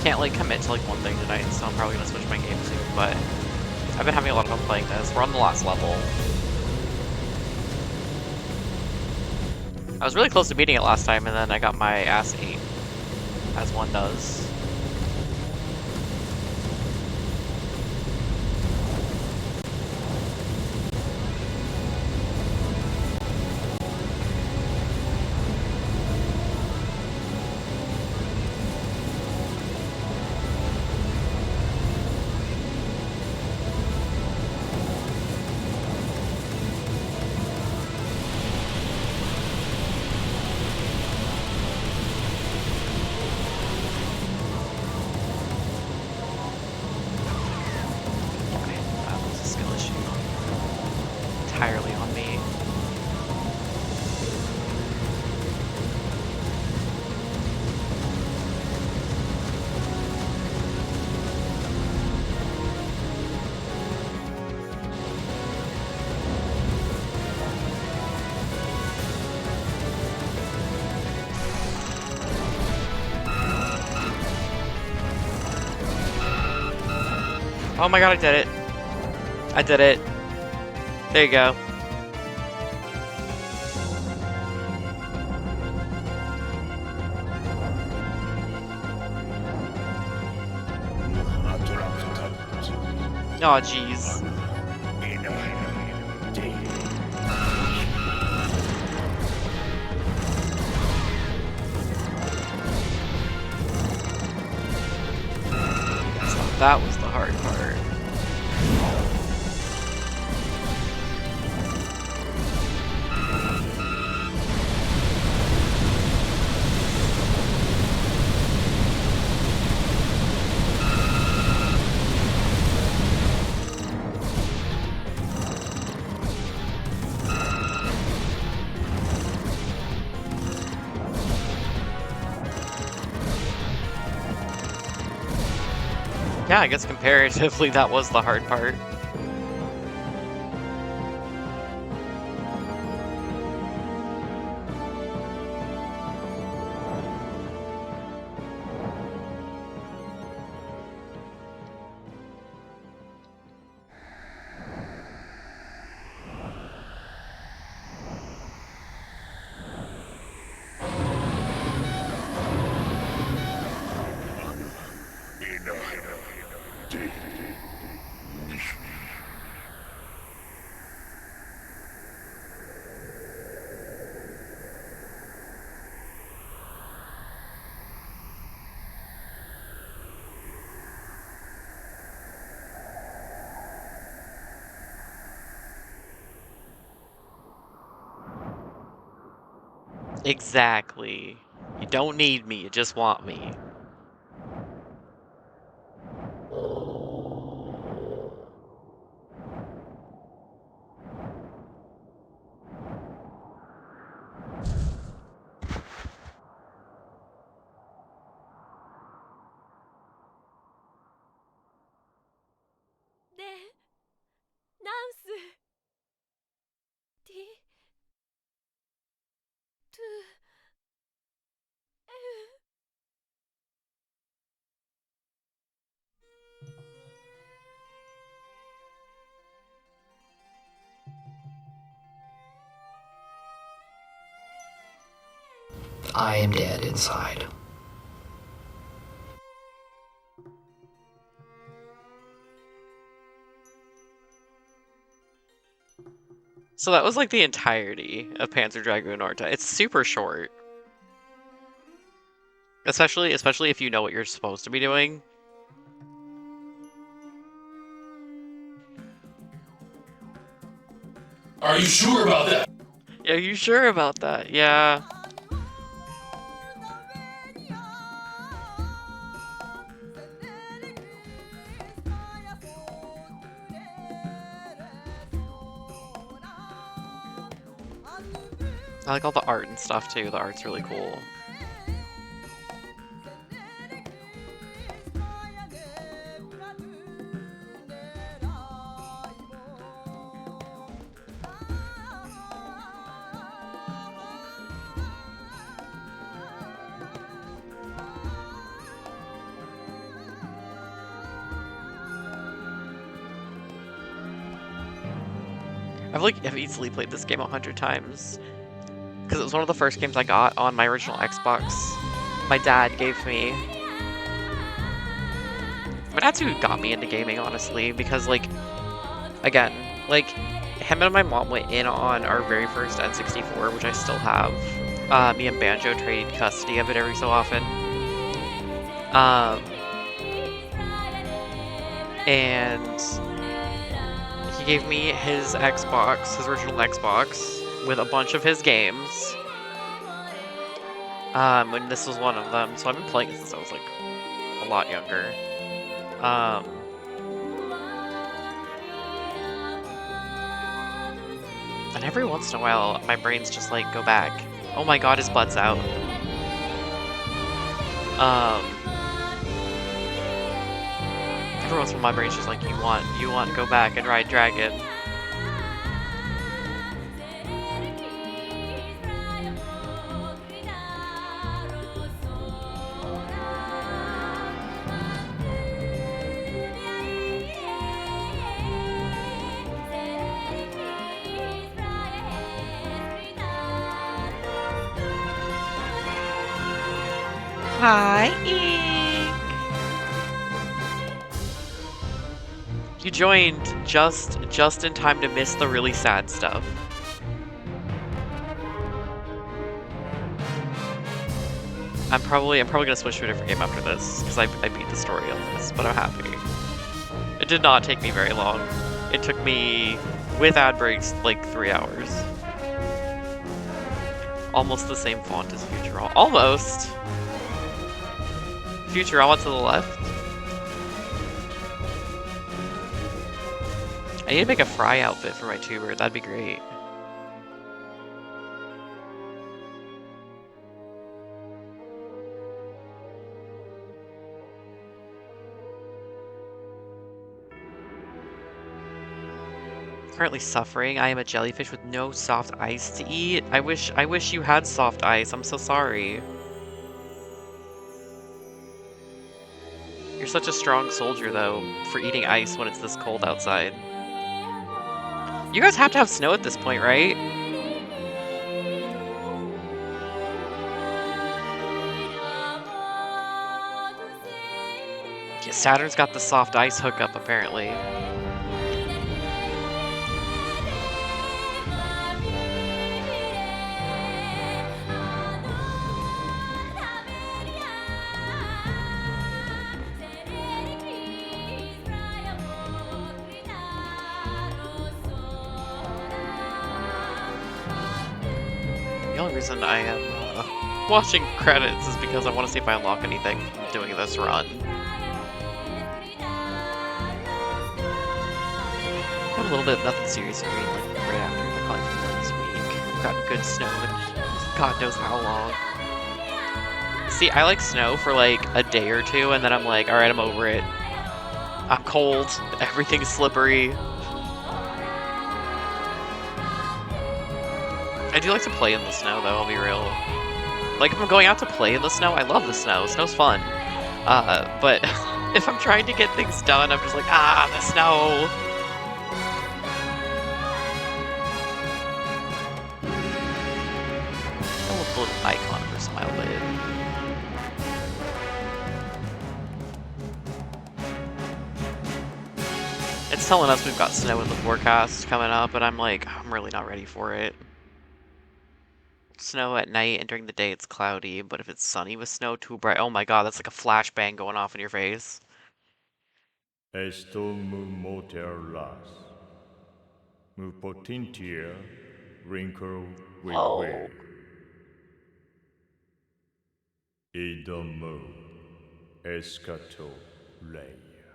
Can't like commit to like one thing tonight, so I'm probably gonna switch my game soon, but I've been having a lot of fun playing this. We're on the last level. I was really close to beating it last time, and then I got my ass ate, as one does. Oh my god, I did it. I did it. There you go. Oh, jeez. So that was the hard part. Yeah, I guess comparatively that was the hard part. Exactly. You don't need me, you just want me. De Nance Di Tu I am dead inside. So that was like the entirety of Panzer Dragoon Orta. It's super short. Especially if you know what you're supposed to be doing. Are you sure about that? Yeah, are you sure about that? Yeah. I like all the art and stuff too. The art's really cool. I've easily played this game 100 times. Because it was one of the first games I got on my original Xbox. My dad gave me. My dad's who got me into gaming, honestly, because, like, again, like, him and my mom went in on our very first N64, which I still have. Me and Banjo trade custody of it every so often. And he gave me his Xbox, his original Xbox, with a bunch of his games. And this was one of them. So I've been playing it since I was like a lot younger. And every once in a while, my brain's just like, go back. Oh my god, his butt's out. Every once in a while, my brain's just like, you want to go back and ride Dragon. Hi, Ink. You joined just in time to miss the really sad stuff. I'm probably gonna switch to a different game after this because I beat the story on this, but I'm happy. It did not take me very long. It took me, with ad breaks, like 3 hours. Almost the same font as Futurama. Almost! Futurama to the left. I need to make a Fry outfit for my tuber. That'd be great. Currently suffering. I am a jellyfish with no soft ice to eat. I wish you had soft ice. I'm so sorry. You're such a strong soldier though for eating ice when it's this cold outside. You guys have to have snow at this point, right? Yeah, Saturn's got the soft ice hookup apparently. The only reason I am watching credits is because I want to see if I unlock anything from doing this run. Got a little bit of nothing serious to read like right after the conflict this week. We've gotten good snow and God knows how long. See, I like snow for like a day or two and then I'm like, alright, I'm over it. I'm cold, everything's slippery. I do like to play in the snow though, I'll be real. Like if I'm going out to play in the snow, I love the snow. Snow's fun. But if I'm trying to get things done, I'm just like, the snow. A little icon for Smile Lid. It's telling us we've got snow in the forecast coming up, but I'm like, I'm really not ready for it. Snow at night and during the day it's cloudy, but if it's sunny with snow too bright, oh my god, that's like a flashbang going off in your face. Esto mu moterlas. Mu potentia wrinkle Whoa. Idomu escato leia.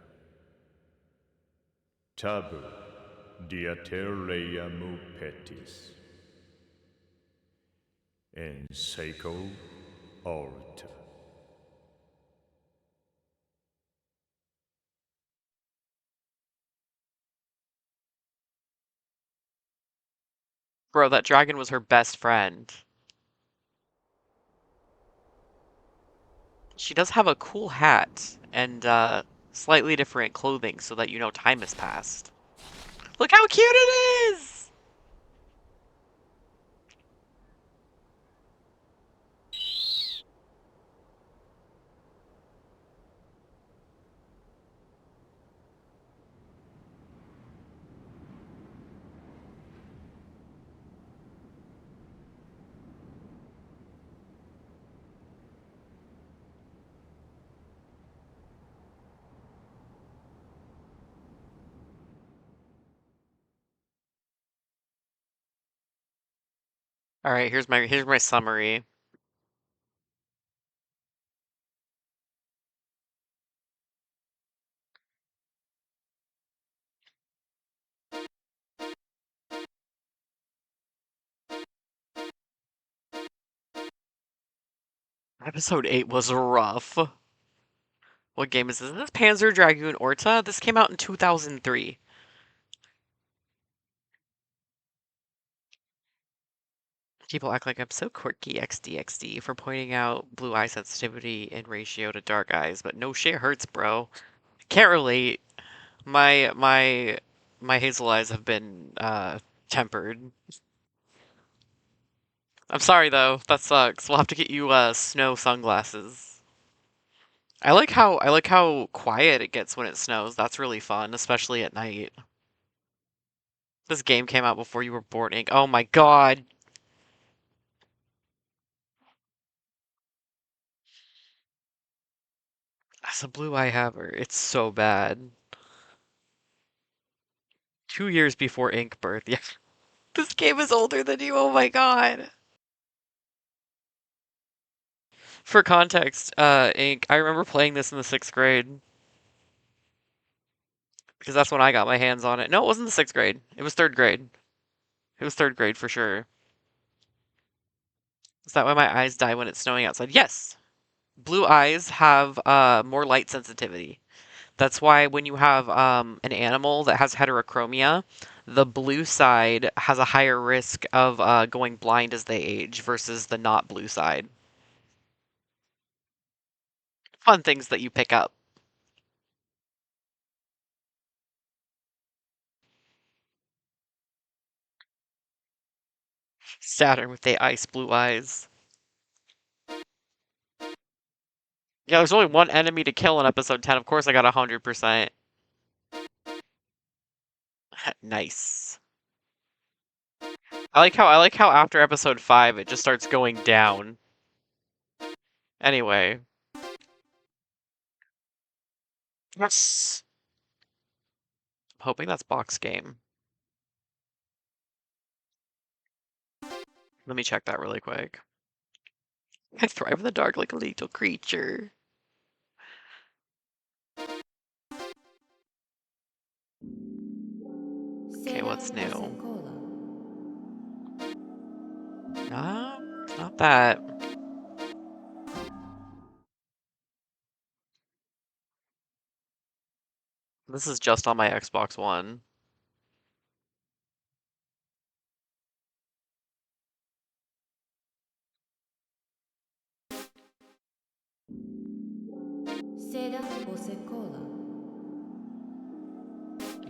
Tabu diaterleia mu petis. En seco orta. Bro, that dragon was her best friend. She does have a cool hat and slightly different clothing so that you know time has passed. Look how cute it is! All right, here's my summary. Episode 8 was rough. What game is this? Is this Panzer Dragoon Orta? This came out in 2003. People act like I'm so quirky XD for pointing out blue eye sensitivity in ratio to dark eyes, but no shit hurts, bro. Can't relate. My hazel eyes have been tempered. I'm sorry though, that sucks. We'll have to get you snow sunglasses. I like how quiet it gets when it snows. That's really fun, especially at night. This game came out before you were born, Ink. Oh my god. That's a blue eye haver. It's so bad. 2 years before Ink birth. Yeah. This game is older than you. Oh my god. For context, Ink, I remember playing this in the 6th grade because that's when I got my hands on it. No, it wasn't the 6th grade. It was 3rd grade. It was 3rd grade for sure. Is that why my eyes die when it's snowing outside? Yes. Blue eyes have more light sensitivity. That's why when you have an animal that has heterochromia, the blue side has a higher risk of going blind as they age versus the not blue side. Fun things that you pick up. Saturn with the ice blue eyes. Yeah, there's only one enemy to kill in episode 10. Of course I got 100%. Nice. I like how after episode 5 it just starts going down. Anyway. Yes. I'm hoping that's box game. Let me check that really quick. I thrive in the dark like a little creature. Okay, what's new? No, it's not that. This is just on my Xbox One.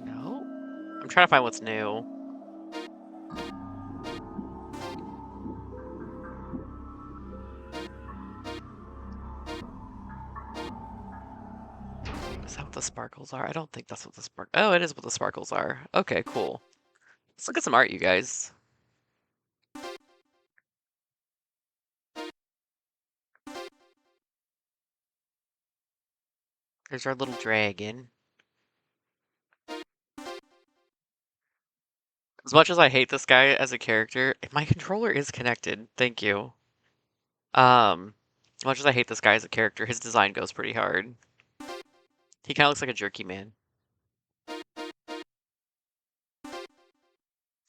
No? I'm trying to find what's new. Is that what the sparkles are? I don't think that's what the spark. Oh, it is what the sparkles are. Okay, cool. Let's look at some art, you guys. There's our little dragon. As much as I hate this guy as a character, my controller is connected. Thank you. As much as I hate this guy as a character, his design goes pretty hard. He kind of looks like a jerky man.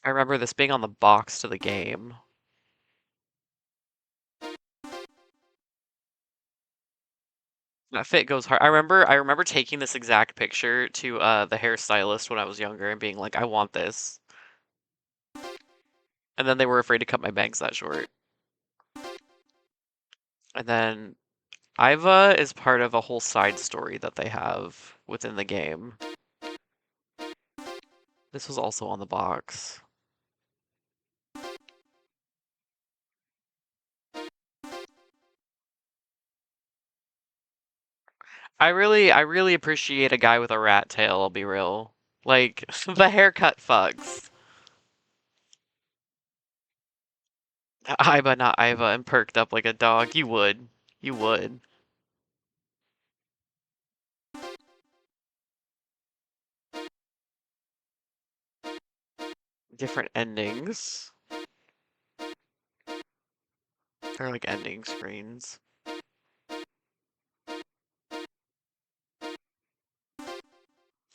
I remember this being on the box to the game. That fit goes hard. I remember taking this exact picture to the hairstylist when I was younger and being like, I want this. And then they were afraid to cut my bangs that short. And then Iva is part of a whole side story that they have within the game. This was also on the box. I really appreciate a guy with a rat tail, I'll be real. Like, the haircut fucks. Iva, not Iva, and perked up like a dog. You would. You would. Different endings. They're like ending screens.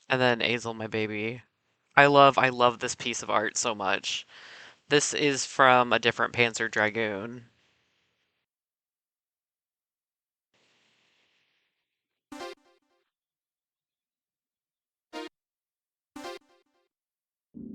And then Azel, my baby. I love this piece of art so much. This is from a different Panzer Dragoon.